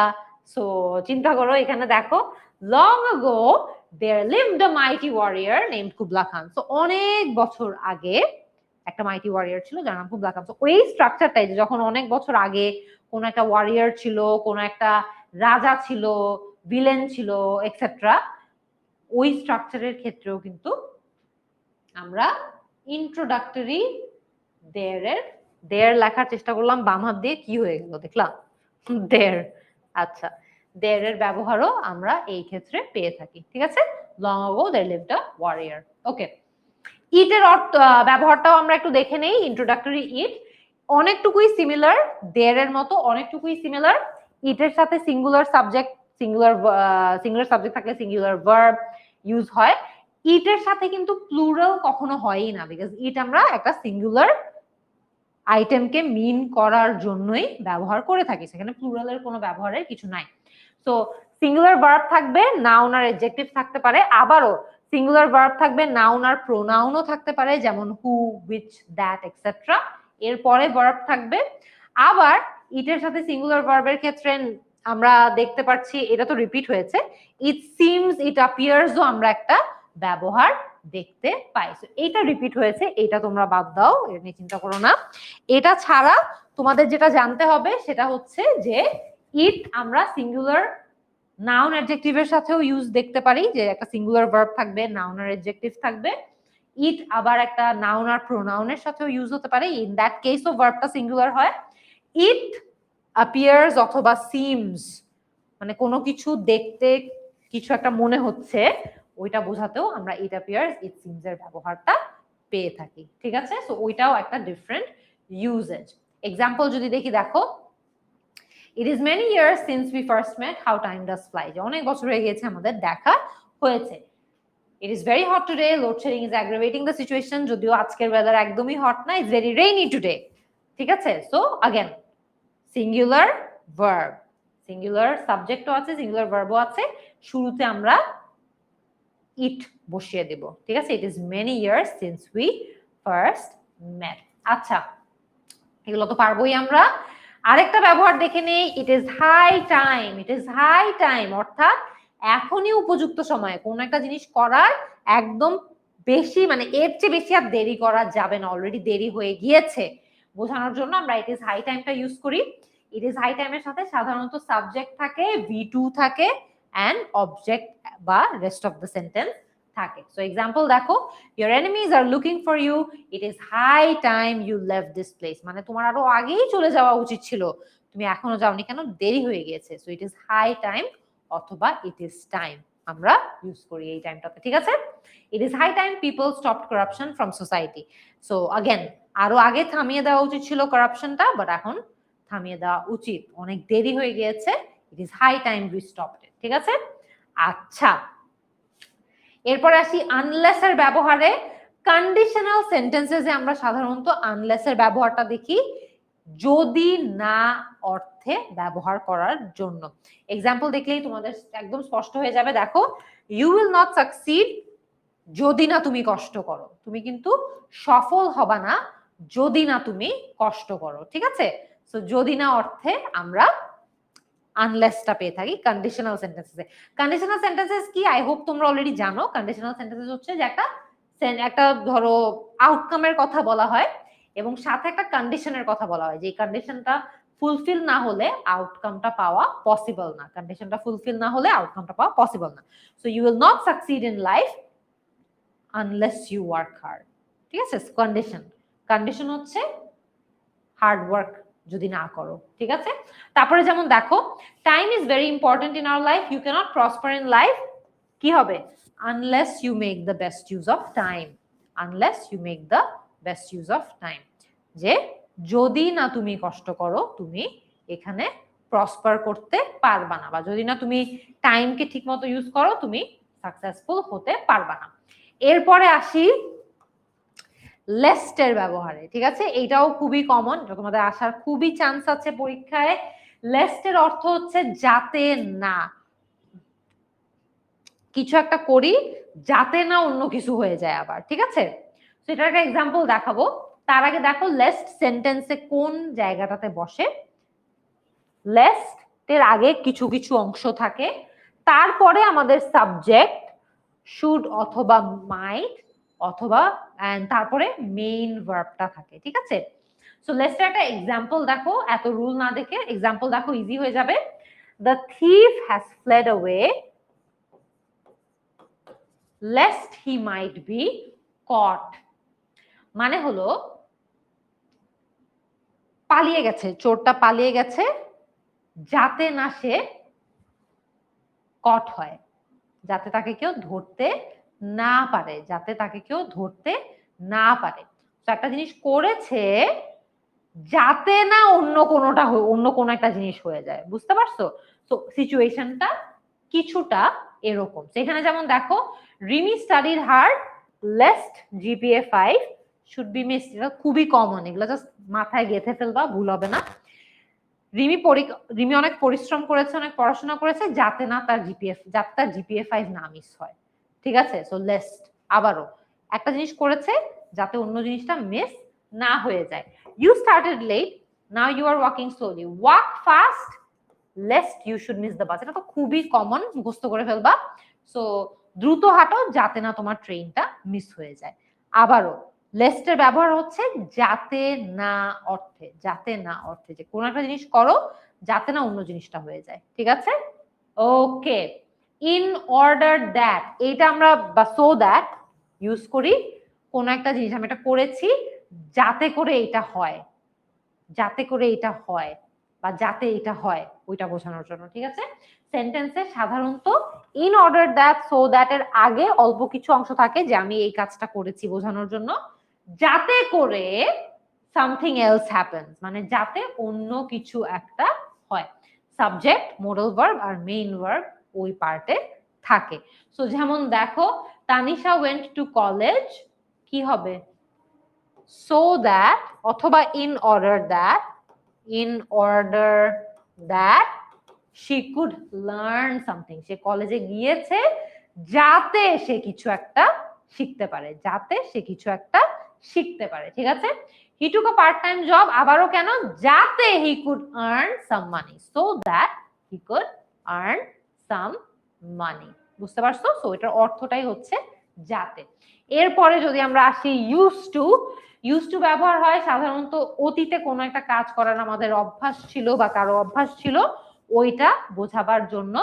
Speaker 1: So চিন্তা করো, এখানে দেখো long ago there lived a mighty warrior named Kubla Khan, so অনেক বছর আগে একটা মাইটি ওয়ারিয়ার ছিল যার নাম কুবলা খান। তো ওই স্ট্রাকচারটাই, যে যখন অনেক বছর আগে কোন একটা ওয়ারিয়ার ছিল, কোন একটা রাজা ছিল, ভিলেন ছিল, এটসেট্রা, ওই স্ট্রাকচারের ক্ষেত্রেও কিন্তু আমরা ইন্ট্রোডাক্টরি there লেখার চেষ্টা করলাম, বাম হাত দিয়ে কি হয়ে গেল দেখলাম, there। আচ্ছা, there এর ব্যবহারও আমরা এই ক্ষেত্রে পেয়ে থাকি। ঠিক আছে, long ago there lived a warrior। ওকে, ইট এর ব্যবহারটাও আমরা একটু দেখে নেই। ইন্ট্রোডাক্টরি ইট অনেকটুকুই সিমিলার, there এর মতো অনেকটুকুই সিমিলার। ইট এর সাথে সিঙ্গুলার সাবজেক্ট, সিঙ্গুলার সাবজেক্ট থাকলে সিঙ্গুলার ভার্ব ইউজ হয়। ইট এর সাথে কিন্তু প্লুরাল কখনো হয়ই না, বিকজ ইট আমরা একটা সিঙ্গুলার আইটেমকে মিন করার জন্যই ব্যবহার করে থাকি, সেখানে প্লুরালের কোনো ব্যবহারের কিছু নাই। সো সিঙ্গুলার ভার্ব থাকবে, নাউন আর অ্যাডজেক্টিভ থাকতে পারে, আবারও সিঙ্গুলার ভার্ব থাকবে, নাউন আর প্রোনাউনও থাকতে পারে, যেমন হু, হুইচ, দ্যাট, এটসেট্রা। এরপরে ভার্ব থাকবে। আবার ইটের সাথে সিঙ্গুলার ভার্বের ক্ষেত্রে আমরা দেখতে পাচ্ছি এটা তো রিপিট হয়েছে, ইট সিমস, ইট অ্যাপিয়ার্সও আমরা একটা ব্যবহার দেখতে পাই। এইটা রিপিট হয়েছে, এটা তোমরা বাদ দাও, এটা নিয়ে চিন্তা করো না। এটা ছাড়া তোমাদের যেটা জানতে হবে সেটা হচ্ছে যে ইট আমরা সিঙ্গুলার নাউন অ্যাডজেক্টিভের সাথেও ইউজ দেখতে পারি, যে একটা সিঙ্গুলার ভার্ব থাকবে, নাউন আর অ্যাডজেক্টিভ থাকবে। ইট আবার একটা নাউন আর প্রোনাউনের সাথেও ইউজ হতে পারে, ইন দ্যাট কেসও ভার্বটা সিঙ্গুলার হয়। ইট অ্যাপিয়ার্স অথবা সিমস, মানে কোনো কিছু দেখতে কিছু একটা মনে হচ্ছে ওইটা বোঝাতেও আমরা ইট অ্যাপিয়ার্স, ইট সিমস এর ব্যবহারটা পেয়ে থাকি। ঠিক আছে, সো ওইটাও একটা ডিফারেন্ট ইউজেজ। এক্সাম্পল যদি দেখি, দেখো, it is many years since we first met, how time does fly, যে অনেক বছর হয়ে গেছে আমাদের দেখা হয়েছে। It is very hot today, load shedding is aggravating the situation, যদিও আজকের ওয়েদার একদমই হট না, ইটস ভেরি রেইনি টুডে। ঠিক আছে, so again singular verb, singular সাবজেক্টও আছে, সিঙ্গুলার ভার্বও আছে, শুরুতে আমরা ইট বসিয়ে দেব। ঠিক আছে, it is many years since we first met. আচ্ছা, এগুলো তো পারবোই আমরা। আরেকটা ব্যবহার দেখে নেই, it is high time. It is high time অর্থাৎ এখনই উপযুক্ত সময় কোন একটা জিনিস করার, একদম বেশি মানে এর চেয়ে বেশি আর দেরি করা যাবে না, অলরেডি দেরি হয়ে গিয়েছে বোঝানোর জন্য আমরা ইট ইজ হাই টাইমটা ইউজ করি। ইট ইজ হাই টাইমের সাথে সাধারণত সাবজেক্ট থাকে, V2 থাকে, এন্ড অবজেক্ট বা রেস্ট অফ দ্য সেন্টেন্স থাকে। সো এক্সাম্পল দেখো, your enemies are looking for you, it is high time you left this place, মানে তোমার আরো আগেই চলে যাওয়া উচিত ছিল, তুমি এখনো যাওনি কেন, দেরি হয়ে গিয়েছে। So it is high time অথবা ইট ইজ টাইম আমরা ইউজ করি এই টাইমটাতে। ঠিক আছে, it is high time people stopped corruption from society. So again আরো আগে থামিয়ে দেওয়া উচিত ছিল করাপশনটা, বাট এখন থামিয়ে দেওয়া উচিত, অনেক দেরি হয়ে গিয়েছে, it is high time we stopped it. ঠিক আছে, আচ্ছা, এরপর আসি আনলেস এর ব্যবহারে। কন্ডিশনাল সেন্টেন্সেসে আমরা সাধারণত আনলেস এর ব্যবহারটা দেখি যদি না অর্থে ব্যবহার করার জন্য। এক্সাম্পল দেখলেই তোমাদের একদম স্পষ্ট হয়ে যাবে। দেখো, ইউ উইল নট সাকসিড যদি না তুমি কষ্ট করো, তুমি কিন্তু সফল হবা না যদি না তুমি কষ্ট করো। ঠিক আছে, সো যদি না অর্থে আমরা আনলেসটা পেয়ে থাকি কন্ডিশনাল সেন্টেন্সেসে। কন্ডিশনাল সেন্টেন্সেস কি, আই হোপ তোমরা অলরেডি জানো। কন্ডিশনাল সেন্টেন্সেস হচ্ছে যে একটা ধরো আউটকামের কথা বলা হয় এবং সাথে একটা কন্ডিশনের কথা বলা হয়, যে কন্ডিশনটা ফুলফিল না হলে আউটকামটা পাওয়া পসিবল না, কন্ডিশনটা ফুলফিল না হলে আউটকামটা পাওয়া পসিবল না। So you will not succeed in life unless you work hard. ঠিক আছে, কন্ডিশন, কন্ডিশন হচ্ছে হার্ড ওয়ার্ক যদি না করো। ঠিক আছে, তারপরে যেমন দেখো, time is very important in our life, you cannot prosper in life, কি হবে, unless you make the best use of time, unless you make the best use of time, যে যদি না তুমি কষ্ট করো তুমি এখানে প্রসপার করতে পারবা না, বা যদি না তুমি টাইমকে ঠিক মতো ইউজ করো তুমি সাকসেসফুল হতে পারবা না। এরপরে আসি লেস্ট এর ব্যবহারে। ঠিক আছে, এইটাও খুবই কমন, তোমাদের আসার খুবই চান্স আছে পরীক্ষায়। লেস্ট এর অর্থ হচ্ছে যাতে না, কিছু একটা করি যাতে না অন্য কিছু হয়ে যায় আবার। ঠিক আছে, তো এটার একটা এক্সাম্পল দেখাবো। তার আগে দেখো লেস্ট সেন্টেন্সে কোন জায়গাটাতে বসে। লেস্ট এর আগে কিছু কিছু অংশ থাকে, তারপরে আমাদের সাবজেক্ট শুড অথবা মাইট অথবা তারপরে মেইন ভার্বটা থাকে। ঠিক আছে, সো লেটস একটা এক্সাম্পল দেখো, এত রুল না দেখে এক্সাম্পল দেখো, ইজি হয়ে যাবে। The thief has fled away lest he might be caught, মানে হলো পালিয়ে গেছে, চোরটা পালিয়ে গেছে যাতে না সে কট হয়, যাতে তাকে কেউ ধরতে না পারে, যাতে তাকে কেউ ধরতে না পারে। তো একটা জিনিস করেছে যাতে না অন্য কোনো একটা জিনিস হয়ে যায়, বুঝতে পারছো? তো সিচুয়েশনটা কিছুটা এরকম। সেখানে যেমন দেখো, Rimi studied hard lest GPA 5 should be miss, এটা খুবই কমন, এগুলো জাস্ট মাথায় গেঁথে ফেলবা, ভুল হবে না। রিমি অনেক পরিশ্রম করেছে, অনেক পড়াশোনা করেছে যাতে তার জিপিএ 5 না মিস হয়। ঠিক আছে, সো লেস্ট আবারও একটা জিনিস করেছে যাতে অন্য জিনিসটা মিস না হয়ে যায়। You started late, now you are walking slowly, walk fast lest you should miss the bus. এটা তো খুবই কমন, মুখস্থ করে ফেলবা। সো দ্রুত হাঁটো যাতে না তোমার ট্রেনটা মিস হয়ে যায়। আবারও লেস্টের ব্যবহার হচ্ছে যাতে না অর্থে, যাতে না অর্থে, যে কোনো একটা জিনিস করো যাতে না অন্য জিনিসটা হয়ে যায়। ঠিক আছে, ওকে। ইন অর্ডার দ্যাট, এইটা আমরা বা সো দ্যাট ইউজ করি কোন একটা জিনিস আমি এটা করেছি যাতে করে এটা হয়, যাতে করে এটা হয় বা যাতে এটা হয় ওইটা বোঝানোর জন্য। ঠিক আছে, সেন্টেন্সে সাধারণত in order that so that এর আগে অল্প কিছু অংশ থাকে যে আমি এই কাজটা করেছি বোঝানোর জন্য, যাতে করে সামথিং এলস হ্যাপেন্স, মানে যাতে অন্য কিছু একটা হয়। সাবজেক্ট, মোডাল ভার্ব আর মেইন ভার্ব ওই পার্টে থাকে। সো যেমন দেখো, তানিশা ওয়েন্ট টু কলেজ, কি হবে? সো দ্যাট অথবা in order that, in order that she could learn something, সে কলেজে গিয়েছে যাতে সে কিছু একটা শিখতে পারে, যাতে সে কিছু একটা শিখতে পারে। ঠিক আছে, he took a part time job, আবারও কেন? যাতে he could earn some money, so that he could earn some money। বুঝতে পারছো? সো এটার অর্থটাই হচ্ছে যাতে। এরপরে যদি আমরা আসি used to, ইউজ টু ব্যবহার হয় সাধারণত অতীতে কোনো একটা কাজ করার আমাদের অভ্যাস ছিল বা কারো অভ্যাস ছিল, ওইটা বোঝাবার জন্য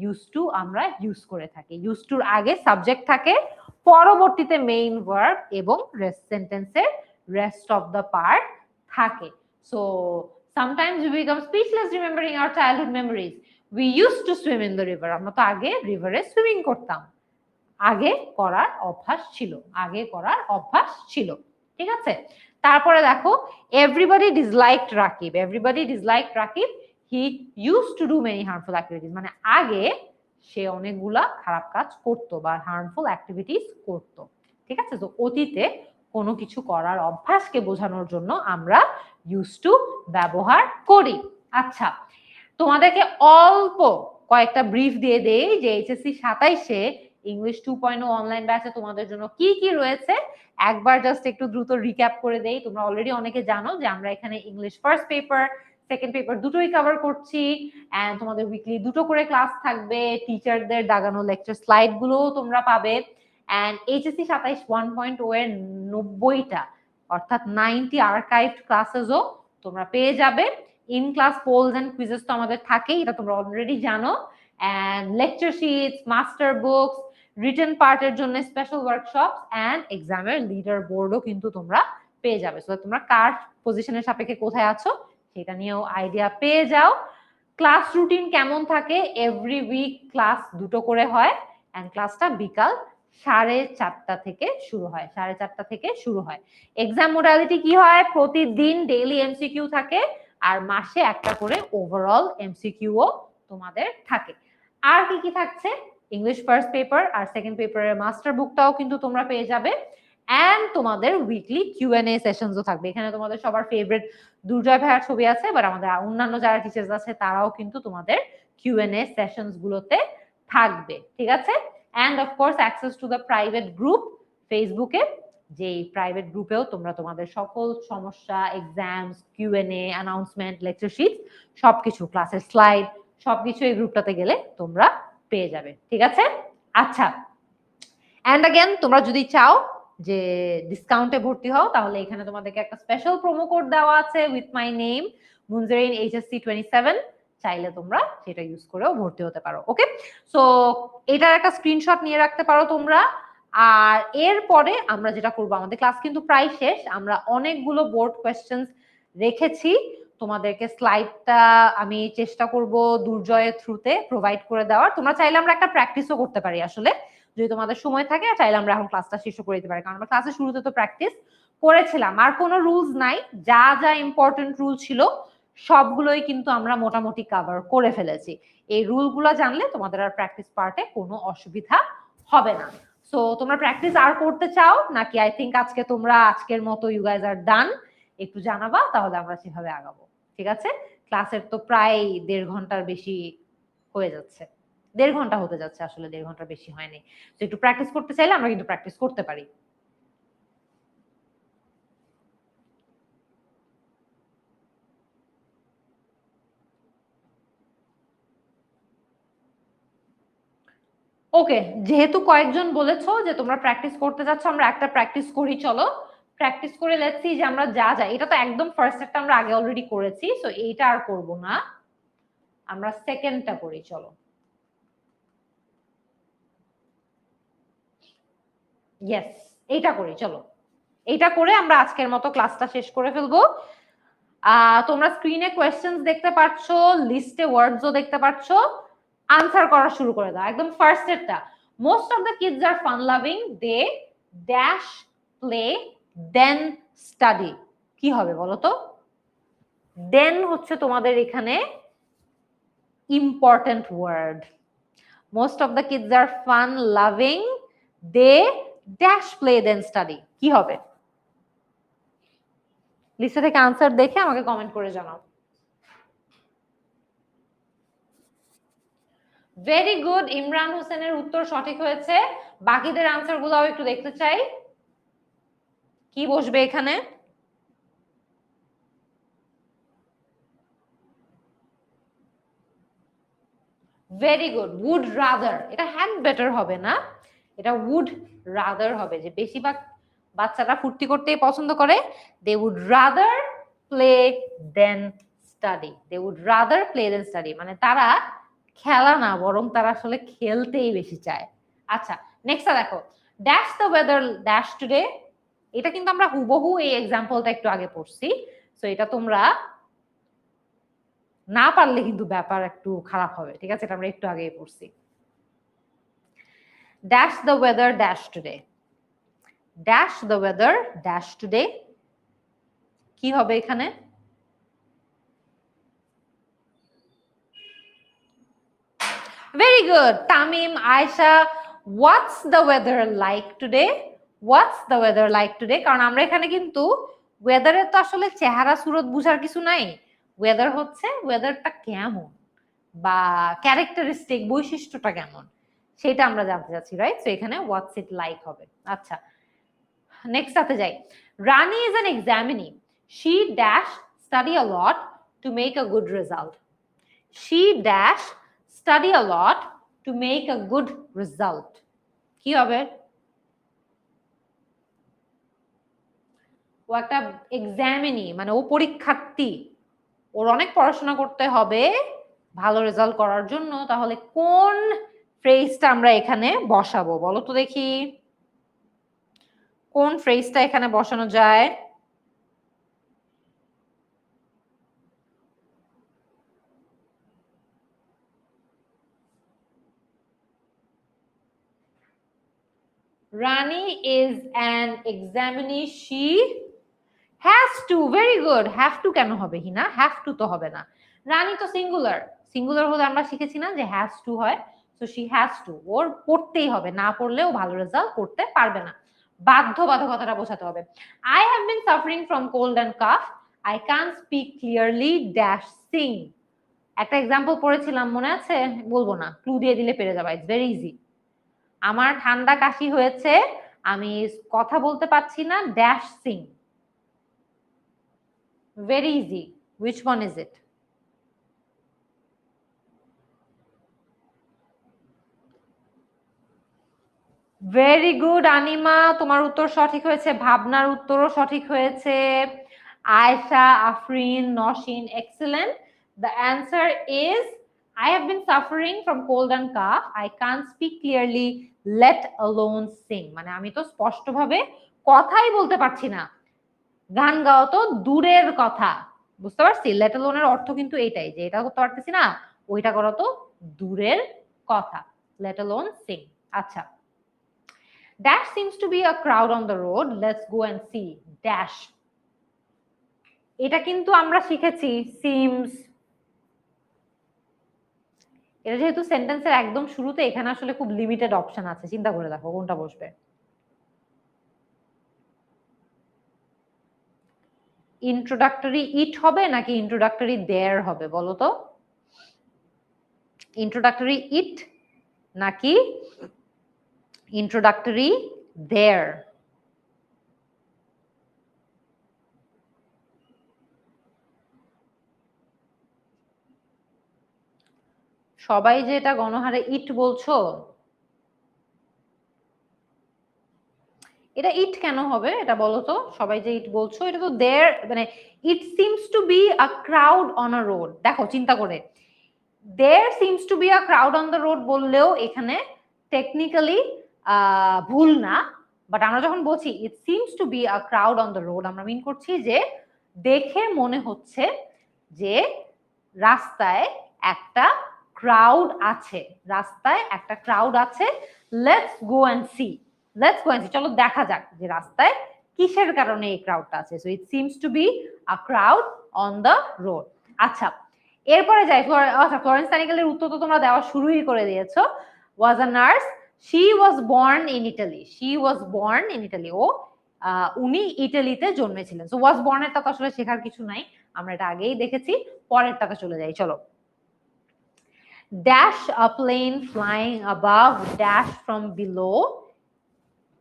Speaker 1: ইউজ টু আমরা ইউজ করে থাকি। ইউজ টুর আগে সাবজেক্ট থাকে, পরবর্তীতে মেইন ভার্ব এবং সেন্টেন্সের রেস্ট অফ দ্য পার্ট থাকে। So sometimes we become speechless remembering our childhood memories. We used to swim in the river. আমরা তো আগে রিভারে সুইমিং করতাম, আগে করার অভ্যাস ছিল, আগে করার অভ্যাস ছিল। ঠিক আছে, তারপরে দেখো, everybody disliked Rakib, everybody disliked Rakib, he use to do many harmful activities, মানে আগে সে অনেকগুলা খারাপ কাজ করত বা হার্মফুল অ্যাক্টিভিটিস করত। ঠিক আছে, তো অতীতে কোনো কিছু করার অভ্যাসকে বোঝানোর জন্য আমরা ইউজ টু ব্যবহার করি। আচ্ছা, তোমাদেরকে অল্প কয়েকটা ব্রিফ দিয়ে দেই যে এইচএসসি 27-এ ইংলিশ 2.0 অনলাইন ব্যাচে তোমাদের জন্য কি কি রয়েছে একবার জাস্ট একটু দ্রুত রিক্যাপ করে দেই। তোমরা অলরেডি অনেকে জানো যে আমরা এখানে English first paper, second paper দুটোই কভার করছি, এন্ড তোমাদের উইকলি দুটো করে ক্লাস থাকবে, টিচারদের দাগানো লেকচার স্লাইড গুলোও তোমরা পাবে, এন্ড এইচএসসি 27 1.0 এর 90টা অর্থাৎ 90 আর্কাইভড ক্লাসেসও তোমরা পেয়ে যাবে। In class polls and quizzes তো আমাদের থাকেই, এটা তোমরা অলরেডি জানো, and lecture sheets, master books, written পার্টের জন্য স্পেশাল ওয়ার্কশপস এন্ড এক্সামের লিডার বোর্ডও কিন্তু তোমরা পেয়ে যাবে। সো তোমরা কার পজিশনের সাপেক্ষে কোথায় আছো সেটা নিয়েও আইডিয়া পেয়ে যাও। ক্লাস রুটিন কেমন থাকে? এভরি উইক ক্লাস দুটো করে হয়, এন্ড ক্লাসটা বিকাল 4:30 থেকে শুরু হয়, 4:30 থেকে শুরু হয়। এক্সাম মোডালিটি কি হয়? প্রতিদিন ডেইলি এমসিকিউ থাকে, আর মাসে একটা করে ওভারঅল এমসিকিউও তোমাদের থাকে। আর কি কি থাকছে? ইংলিশ ফার্স্ট পেপার আর সেকেন্ড পেপারের মাস্টার বুকটাও কিন্তু তোমরা পেয়ে যাবে, এন্ড তোমাদের উইকলি কিউএনএ সেশনসও থাকবে। এখানে তোমাদের সবার ফেভারিট দুর্জয় ভাইয়ার ছবি আছে, বাট আমাদের অন্যান্য যারা টিচার্স আছে তারাও কিন্তু তোমাদের কিউএনএ সেশনস গুলোতে থাকবে। ঠিক আছে, and of course access to the private group ফেসবুকে, যে প্রাইভেট গ্রুপেও তোমরা তোমাদের সকল সমস্যা, exams, Q and A, announcement, lecture sheet সবকিছু, ক্লাসের স্লাইড সবকিছু এই গ্রুপটাতে গেলে তোমরা পেয়ে যাবে। ঠিক আছে, আচ্ছা, এন্ড अगेन তোমরা যদি চাও যে ডিসকাউন্টে ভর্তি হও তাহলে এখানে তোমাদেরকে একটা স্পেশাল প্রোমো কোড দেওয়া আছে with my name Munzarin HSC 27, চাইলে তোমরা সেটা ইউজ করেও ভর্তি হতে পারো। ওকে, সো এটার একটা স্ক্রিনশট নিয়ে রাখতে পারো তোমরা। আর এরপরে আমরা যেটা করব, আমাদের ক্লাস কিন্তু প্রায় শেষ, আমরা অনেকগুলো বোর্ড কোয়েশ্চেন্স রেখেছি, তোমাদেরকে স্লাইডটা আমি চেষ্টা করব দুর্জয়ের থ্রুতে প্রোভাইড করে দেওয়ার। তোমরা চাইলে আমরা একটা প্র্যাকটিসও করতে পারি আসলে, যদি তোমাদের সময় থাকে, চাইলে আমরা এখন ক্লাসটা শেষ করে দিতে পারি, কারণ আমরা ক্লাসের শুরুতে তো প্র্যাকটিস করেছিলাম। আর কোনো রুলস নাই, যা যা ইম্পর্টেন্ট রুল ছিল সবগুলোই কিন্তু আমরা মোটামুটি কভার করে ফেলেছি। এই রুলগুলো জানলে তোমাদের আর প্র্যাকটিস পার্টে কোনো অসুবিধা হবে না। সো তোমরা প্র্যাকটিস আর করতে চাও নাকি? আই থিঙ্ক আজকে তোমরা আজকের মতো ইউ গাইজ আর ডান, একটু জানাবা, তাহলে আমরা সেভাবে আগাবো। ঠিক আছে, ক্লাসের তো প্রায় 1.5 ঘন্টার বেশি হয়ে যাচ্ছে, 1.5 ঘন্টা হতে যাচ্ছে, আসলে 1.5 ঘন্টার বেশি হয়নি। তো একটু প্র্যাকটিস করতে চাইলে আমরা কিন্তু প্র্যাকটিস করতে পারি। ওকে, যেহেতু কয়েকজন বলেছো যে তোমরা প্র্যাকটিস করতে যাচ্ছ, আমরা একটা প্র্যাকটিস করি, চলো প্র্যাকটিস করে লেটস সি যে আমরা যা যা, এটা তো একদম ফার্স্ট একটা আমরা আগে অলরেডি করেছি, সো এইটা আর করব না, আমরা সেকেন্ডটা করি। চলো, ইয়েস, এইটা করি। চলো, এইটা করে আমরা আজকের মতো ক্লাসটা শেষ করে ফেলবো। তোমরা স্ক্রিনে কোয়েশ্চেন্স দেখতে পাচ্ছ, লিস্টে ওয়ার্ডসও দেখতে পাচ্ছ, আনসার করা শুরু করে দাও। একদম ফার্স্ট এরটা, most of the kids are fun loving, they dash play than study. কি হবে বলো তো? দেন হচ্ছে তোমাদের এখানে important word. Most of the kids are fun loving, they dash play than study. কি হবে? লিস্টে থেকে আনসার দেখে আমাকে কমেন্ট করে জানাও। ভেরি গুড, ইমরান হোসেনের উত্তর সঠিক হয়েছে। বাকিদের আনসার গুলাও একটু দেখতে চাই, কি বসবে এখানে? Very good, would rather. এটা হ্যাড বেটার হবে না, এটা উড রাদার হবে, যে বেশিরভাগ বাচ্চারা ফুর্তি করতেই পছন্দ করে। They would rather play than study. They would rather play than study মানে তারা খেলা না, বরং তারা আসলে খেলতেই বেশি চায়। আচ্ছা, নেক্সটটা দেখো, dash the weather dash today. এটা কিন্তু আমরা হুবহু এই এক্সাম্পলটা একটু আগে পড়ছি, সো এটা তোমরা না পারলে কিন্তু ব্যাপার একটু খারাপ হবে, ঠিক আছে? এটা আমরা একটু আগেই পড়ছি। Dash the weather dash today, dash the weather dash today. কি হবে এখানে? Very good Tamim, Ayesha, what's the weather like today. What's the weather like today, কারণ আমরা এখানে কিন্তু ওয়েদারের তো আসলে চেহারা সুরত বুঝার কিছু নাই। ওয়েদার হচ্ছে ওয়েদারটা কেমন বা ক্যারেক্টারিস্টিক, বৈশিষ্ট্যটা কেমন, সেটা আমরা জানতে চাচ্ছি, রাইট? তো এখানে হোয়াটস ইট লাইক হবে। আচ্ছা, নেক্সট সাথে যাই। Rani is an examinee, she dash study a lot to make a good result. She dash study a lot to make a good result. কি হবে? ও একটা এক্সামিনি মানে ও পরীক্ষার্থী, ওর অনেক পড়াশোনা করতে হবে ভালো রেজাল্ট করার জন্য। তাহলে কোন ফ্রেজটা আমরা এখানে বসাবো বলো তো দেখি, কোন ফ্রেজটা এখানে বসানো যায়? Rani is an examinee, she has to. Very good. Have to কেন হবে হিনা? Have to তো হবে না, রানী তো সিঙ্গুলার, সিঙ্গুলার হলে আমরা শিখেছি না যে has to হয়, সো she has to, ওর পড়তেই হবে, না পড়লেও ভালো রেজাল্ট করতে পারবে না। বাধ্যবাধকতাটা বোঝাতে হবে। I have been suffering from cold and cough, I can't speak clearly dash sing। একটা এক্সাম্পল পড়েছিলাম, মনে আছে? বলবো না, ক্লু দিয়ে দিলে পেরে যাবা, ইটস ভেরি ইজি। আমার ঠান্ডা কাশি হয়েছে, আমি কথা বলতে পারছি না dash sing. Very easy, which one is it? Very good Anima, তোমার উত্তর সঠিক হয়েছে, ভাবনার উত্তরও সঠিক হয়েছে, Ayesha, Afrin, Nasin, excellent. The answer is I have been suffering from cold and cough, I can't speak clearly, let alone sing। মানে আমি তো স্পষ্টভাবে কথাই বলতে পারছি না, গান গাওয়া তো দূরের কথা। বুঝতে পারছি? লেট অ্যালোনের অর্থ কিন্তু এইটাই, যে এটা করতে পারতেছি না, ওইটা করা তো দূরের কথা। Let alone sing. আচ্ছা, dash seems to be a crowd on the road, let's go and see dash. এটা কিন্তু আমরা শিখেছি সিমস, এটা যেহেতু সেন্টেন্সের একদম শুরুতে, এখানে আসলে খুব লিমিটেড অপশন আছে, চিন্তা করে দেখো কোনটা বসবে। ইন্ট্রোডাক্টরি ইট হবে নাকি ইন্ট্রোডাক্টরি দেয়ার হবে বলো তো? ইন্ট্রোডাক্টরি ইট নাকি ইন্ট্রোডাক্টরি দেয়ার? সবাই যে এটা গণহারে ইট বলছো, এটা ইট কেন হবে এটা বলো তো, সবাই যে ইট বলছো, এটা তো দেয়ার, মানে it seems to be a crowd on a road. দেখো চিন্তা করে, there seems to be a crowd on the road বললেও এখানে টেকনিক্যালি ভুল না, বাট আমরা যখন বলছি it seems to be a crowd on the road, আমরা মিন করছি যে দেখে মনে হচ্ছে যে রাস্তায় একটা ক্রাউড আছে, রাস্তায় একটা ক্রাউড আছে। Let's go and see, let's go and see, চলো দেখা যাক যে রাস্তায় কিসের কারণে এই ক্রাউডটা আছে। So it seems to be a crowd on the road. আচ্ছা, এরপরে যাই। আচ্ছা, ফ্লোরেন্স নাইটিঙ্গেলের উত্তর তো তোমরা দেওয়া শুরুই করে দিয়েছো। Was a nurse, she was born in Italy, she was born in Italy, ও উনি ইটালিতে জন্মেছিলেন। সো ওয়াজ বর্নেরটা তো আসলে শেখার কিছু নাই, আমরা এটা আগেই দেখেছি। পরেরটাতে চলে যাই, চলো। Dash a plane flying above, dash from below,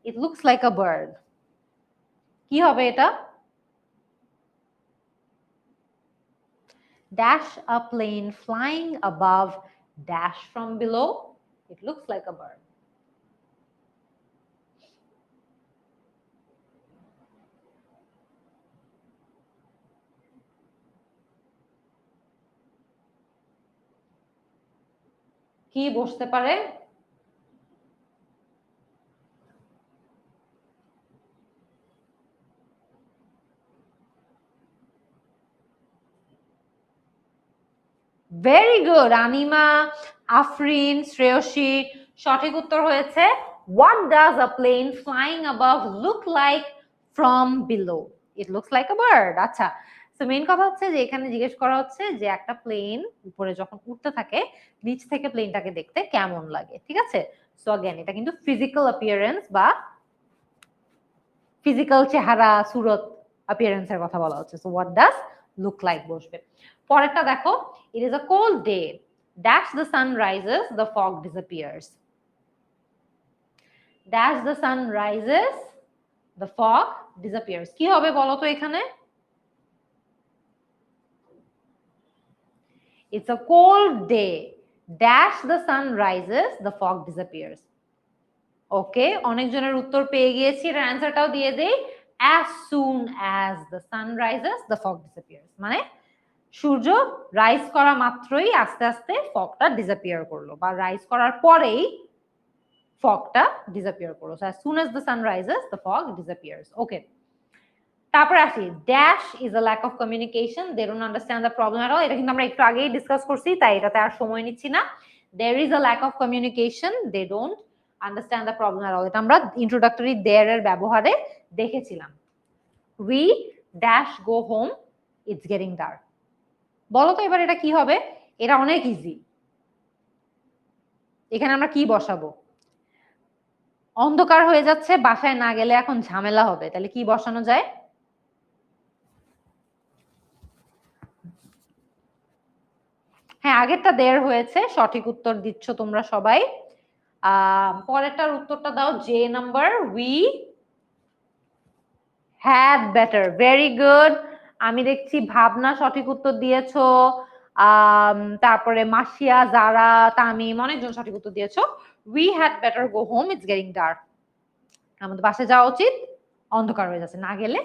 Speaker 1: it looks like a bird. কি হবে এটা? Dash a plane flying above, dash from below, it looks like a bird. কি বসতে পারে? ভেরি গুড আনিমা, আফরিন, শ্রেয়সী, সঠিক উত্তর হয়েছে what does a plane flying above look like from below? It looks like a bird. আচ্ছা, তো মেইন কথা হচ্ছে যে এখানে জিজ্ঞেস করা হচ্ছে যে একটা প্লেন উপরে যখন উঠতে থাকে নিচ থেকে প্লেনটাকে দেখতে কেমন লাগে, ঠিক আছে? সো अगेन এটা কিন্তু ফিজিক্যাল অ্যাপিয়ারেন্স বা ফিজিক্যাল চেহারা, সুরত, অ্যাপিয়ারেন্সের কথা বলা হচ্ছে। So what does look like বসবে। পরেরটা দেখো, it is a cold day, dash the sun rises, the fog disappears. Dash the sun rises, the fog disappears, কি হবে বলো তো এখানে? It's a cold day, dash the sun rises, the fog disappears. ওকে, অনেকজনের উত্তর পেয়ে গিয়েছি, এর অ্যানসারটাও দিয়ে দেই। As soon as the sun rises, the fog disappears, মানে সূর্য রাইজ করা মাত্রই আস্তে আস্তে ফগটা ডিসঅ্যাপিয়ার করলো, বা রাইজ করার পরেই ফগটা ডিসঅ্যাপিয়ার করলো। So as soon as the sun rises, the fog disappears. Okay. তারপরে আসি, dash is a lack of communication, they don't understand the problem at all. এটা কিন্তু আমরা একটু আগেই ডিসকাস করছি, তাই এটাতে আর সময় নিচ্ছি না। There is a lack of communication, they don't understand the problem at all, এটা আমরা ইন্ট্রোডাক্টরি দেয়ার এর ব্যবহারে দেখেছিলাম। We dash go home, it's getting dark. বলো তো এবার এটা কি হবে? এটা অনেক ইজি। এখানে আমরা কি বসাবো? অন্ধকার হয়ে যাচ্ছে, বাসায় না গেলে এখন ঝামেলা হবে, তাহলে কি বসানো যায়? হ্যাঁ, আগেরটা দেয়ার হয়েছে, সঠিক উত্তর দিচ্ছ তোমরা সবাই। পরেরটার উত্তরটা দাও, J number, we had better. Very good. আমি দেখছি ভাবনা সঠিক উত্তর দিয়েছো, তারপরে মাসিয়া, জারা, তামিম, অনেকজন সঠিক উত্তর দিয়েছো। We had better go home, it's getting dark, আমাদের বাসায় যাওয়া উচিত, অন্ধকার হয়ে যাচ্ছে, না গেলে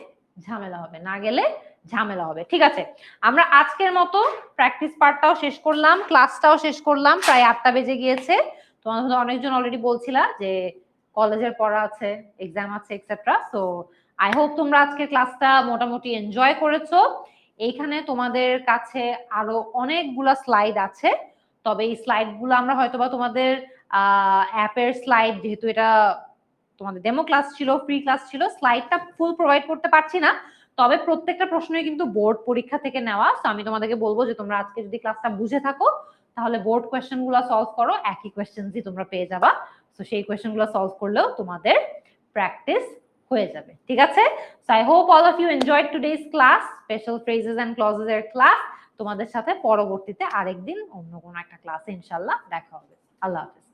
Speaker 1: ঝামেলা হবে, না গেলে ঝামেলা হবে। ঠিক আছে, আমরা আজকের মতো প্র্যাকটিস পার্টটাও শেষ করলাম, ক্লাসটাও শেষ করলাম, প্রায় 8টা বেজে গিয়েছে। তোমাদের মধ্যে অনেকজন অলরেডি বলছিলা যে কলেজের পড়া আছে, এক্সাম আছে, এক্সেট্রা। সো আই হোপ তোমরা আজকের ক্লাসটা মোটামুটি এনজয় করেছো। এইখানে তোমাদের কাছে আরো অনেকগুলা স্লাইড আছে, তবে এই স্লাইডগুলো আমরা হয়তোবা তোমাদের অ্যাপের স্লাইড, যেহেতু এটা তোমাদের ডেমো ক্লাস ছিল, ফ্রি ক্লাস ছিল, স্লাইডটা ফুল প্রোভাইড করতে পারছি না। তবে প্রত্যেকটা প্রশ্নই কিন্তু বোর্ড পরীক্ষা থেকে নেওয়া। তো আমি তোমাদেরকে বলবো যে তোমরা আজকে যদি ক্লাসটা বুঝে থাকো তাহলে বোর্ড কোয়েশ্চেন গুলো সলভ করো, একই কোয়েশ্চেনই তোমরা পেয়ে যাবা। তো সেই কোয়েশ্চেন গুলো সলভ করলেও তোমাদের প্র্যাকটিস হয়ে যাবে। ঠিক আছে, so I hope all of you enjoyed today's class, special phrases and clauses এর ক্লাস। তোমাদের সাথে পরবর্তীতে আরেকদিন অন্য কোনো একটা ক্লাসে ইনশাআল্লাহ দেখা হবে। আল্লাহ হাফেজ।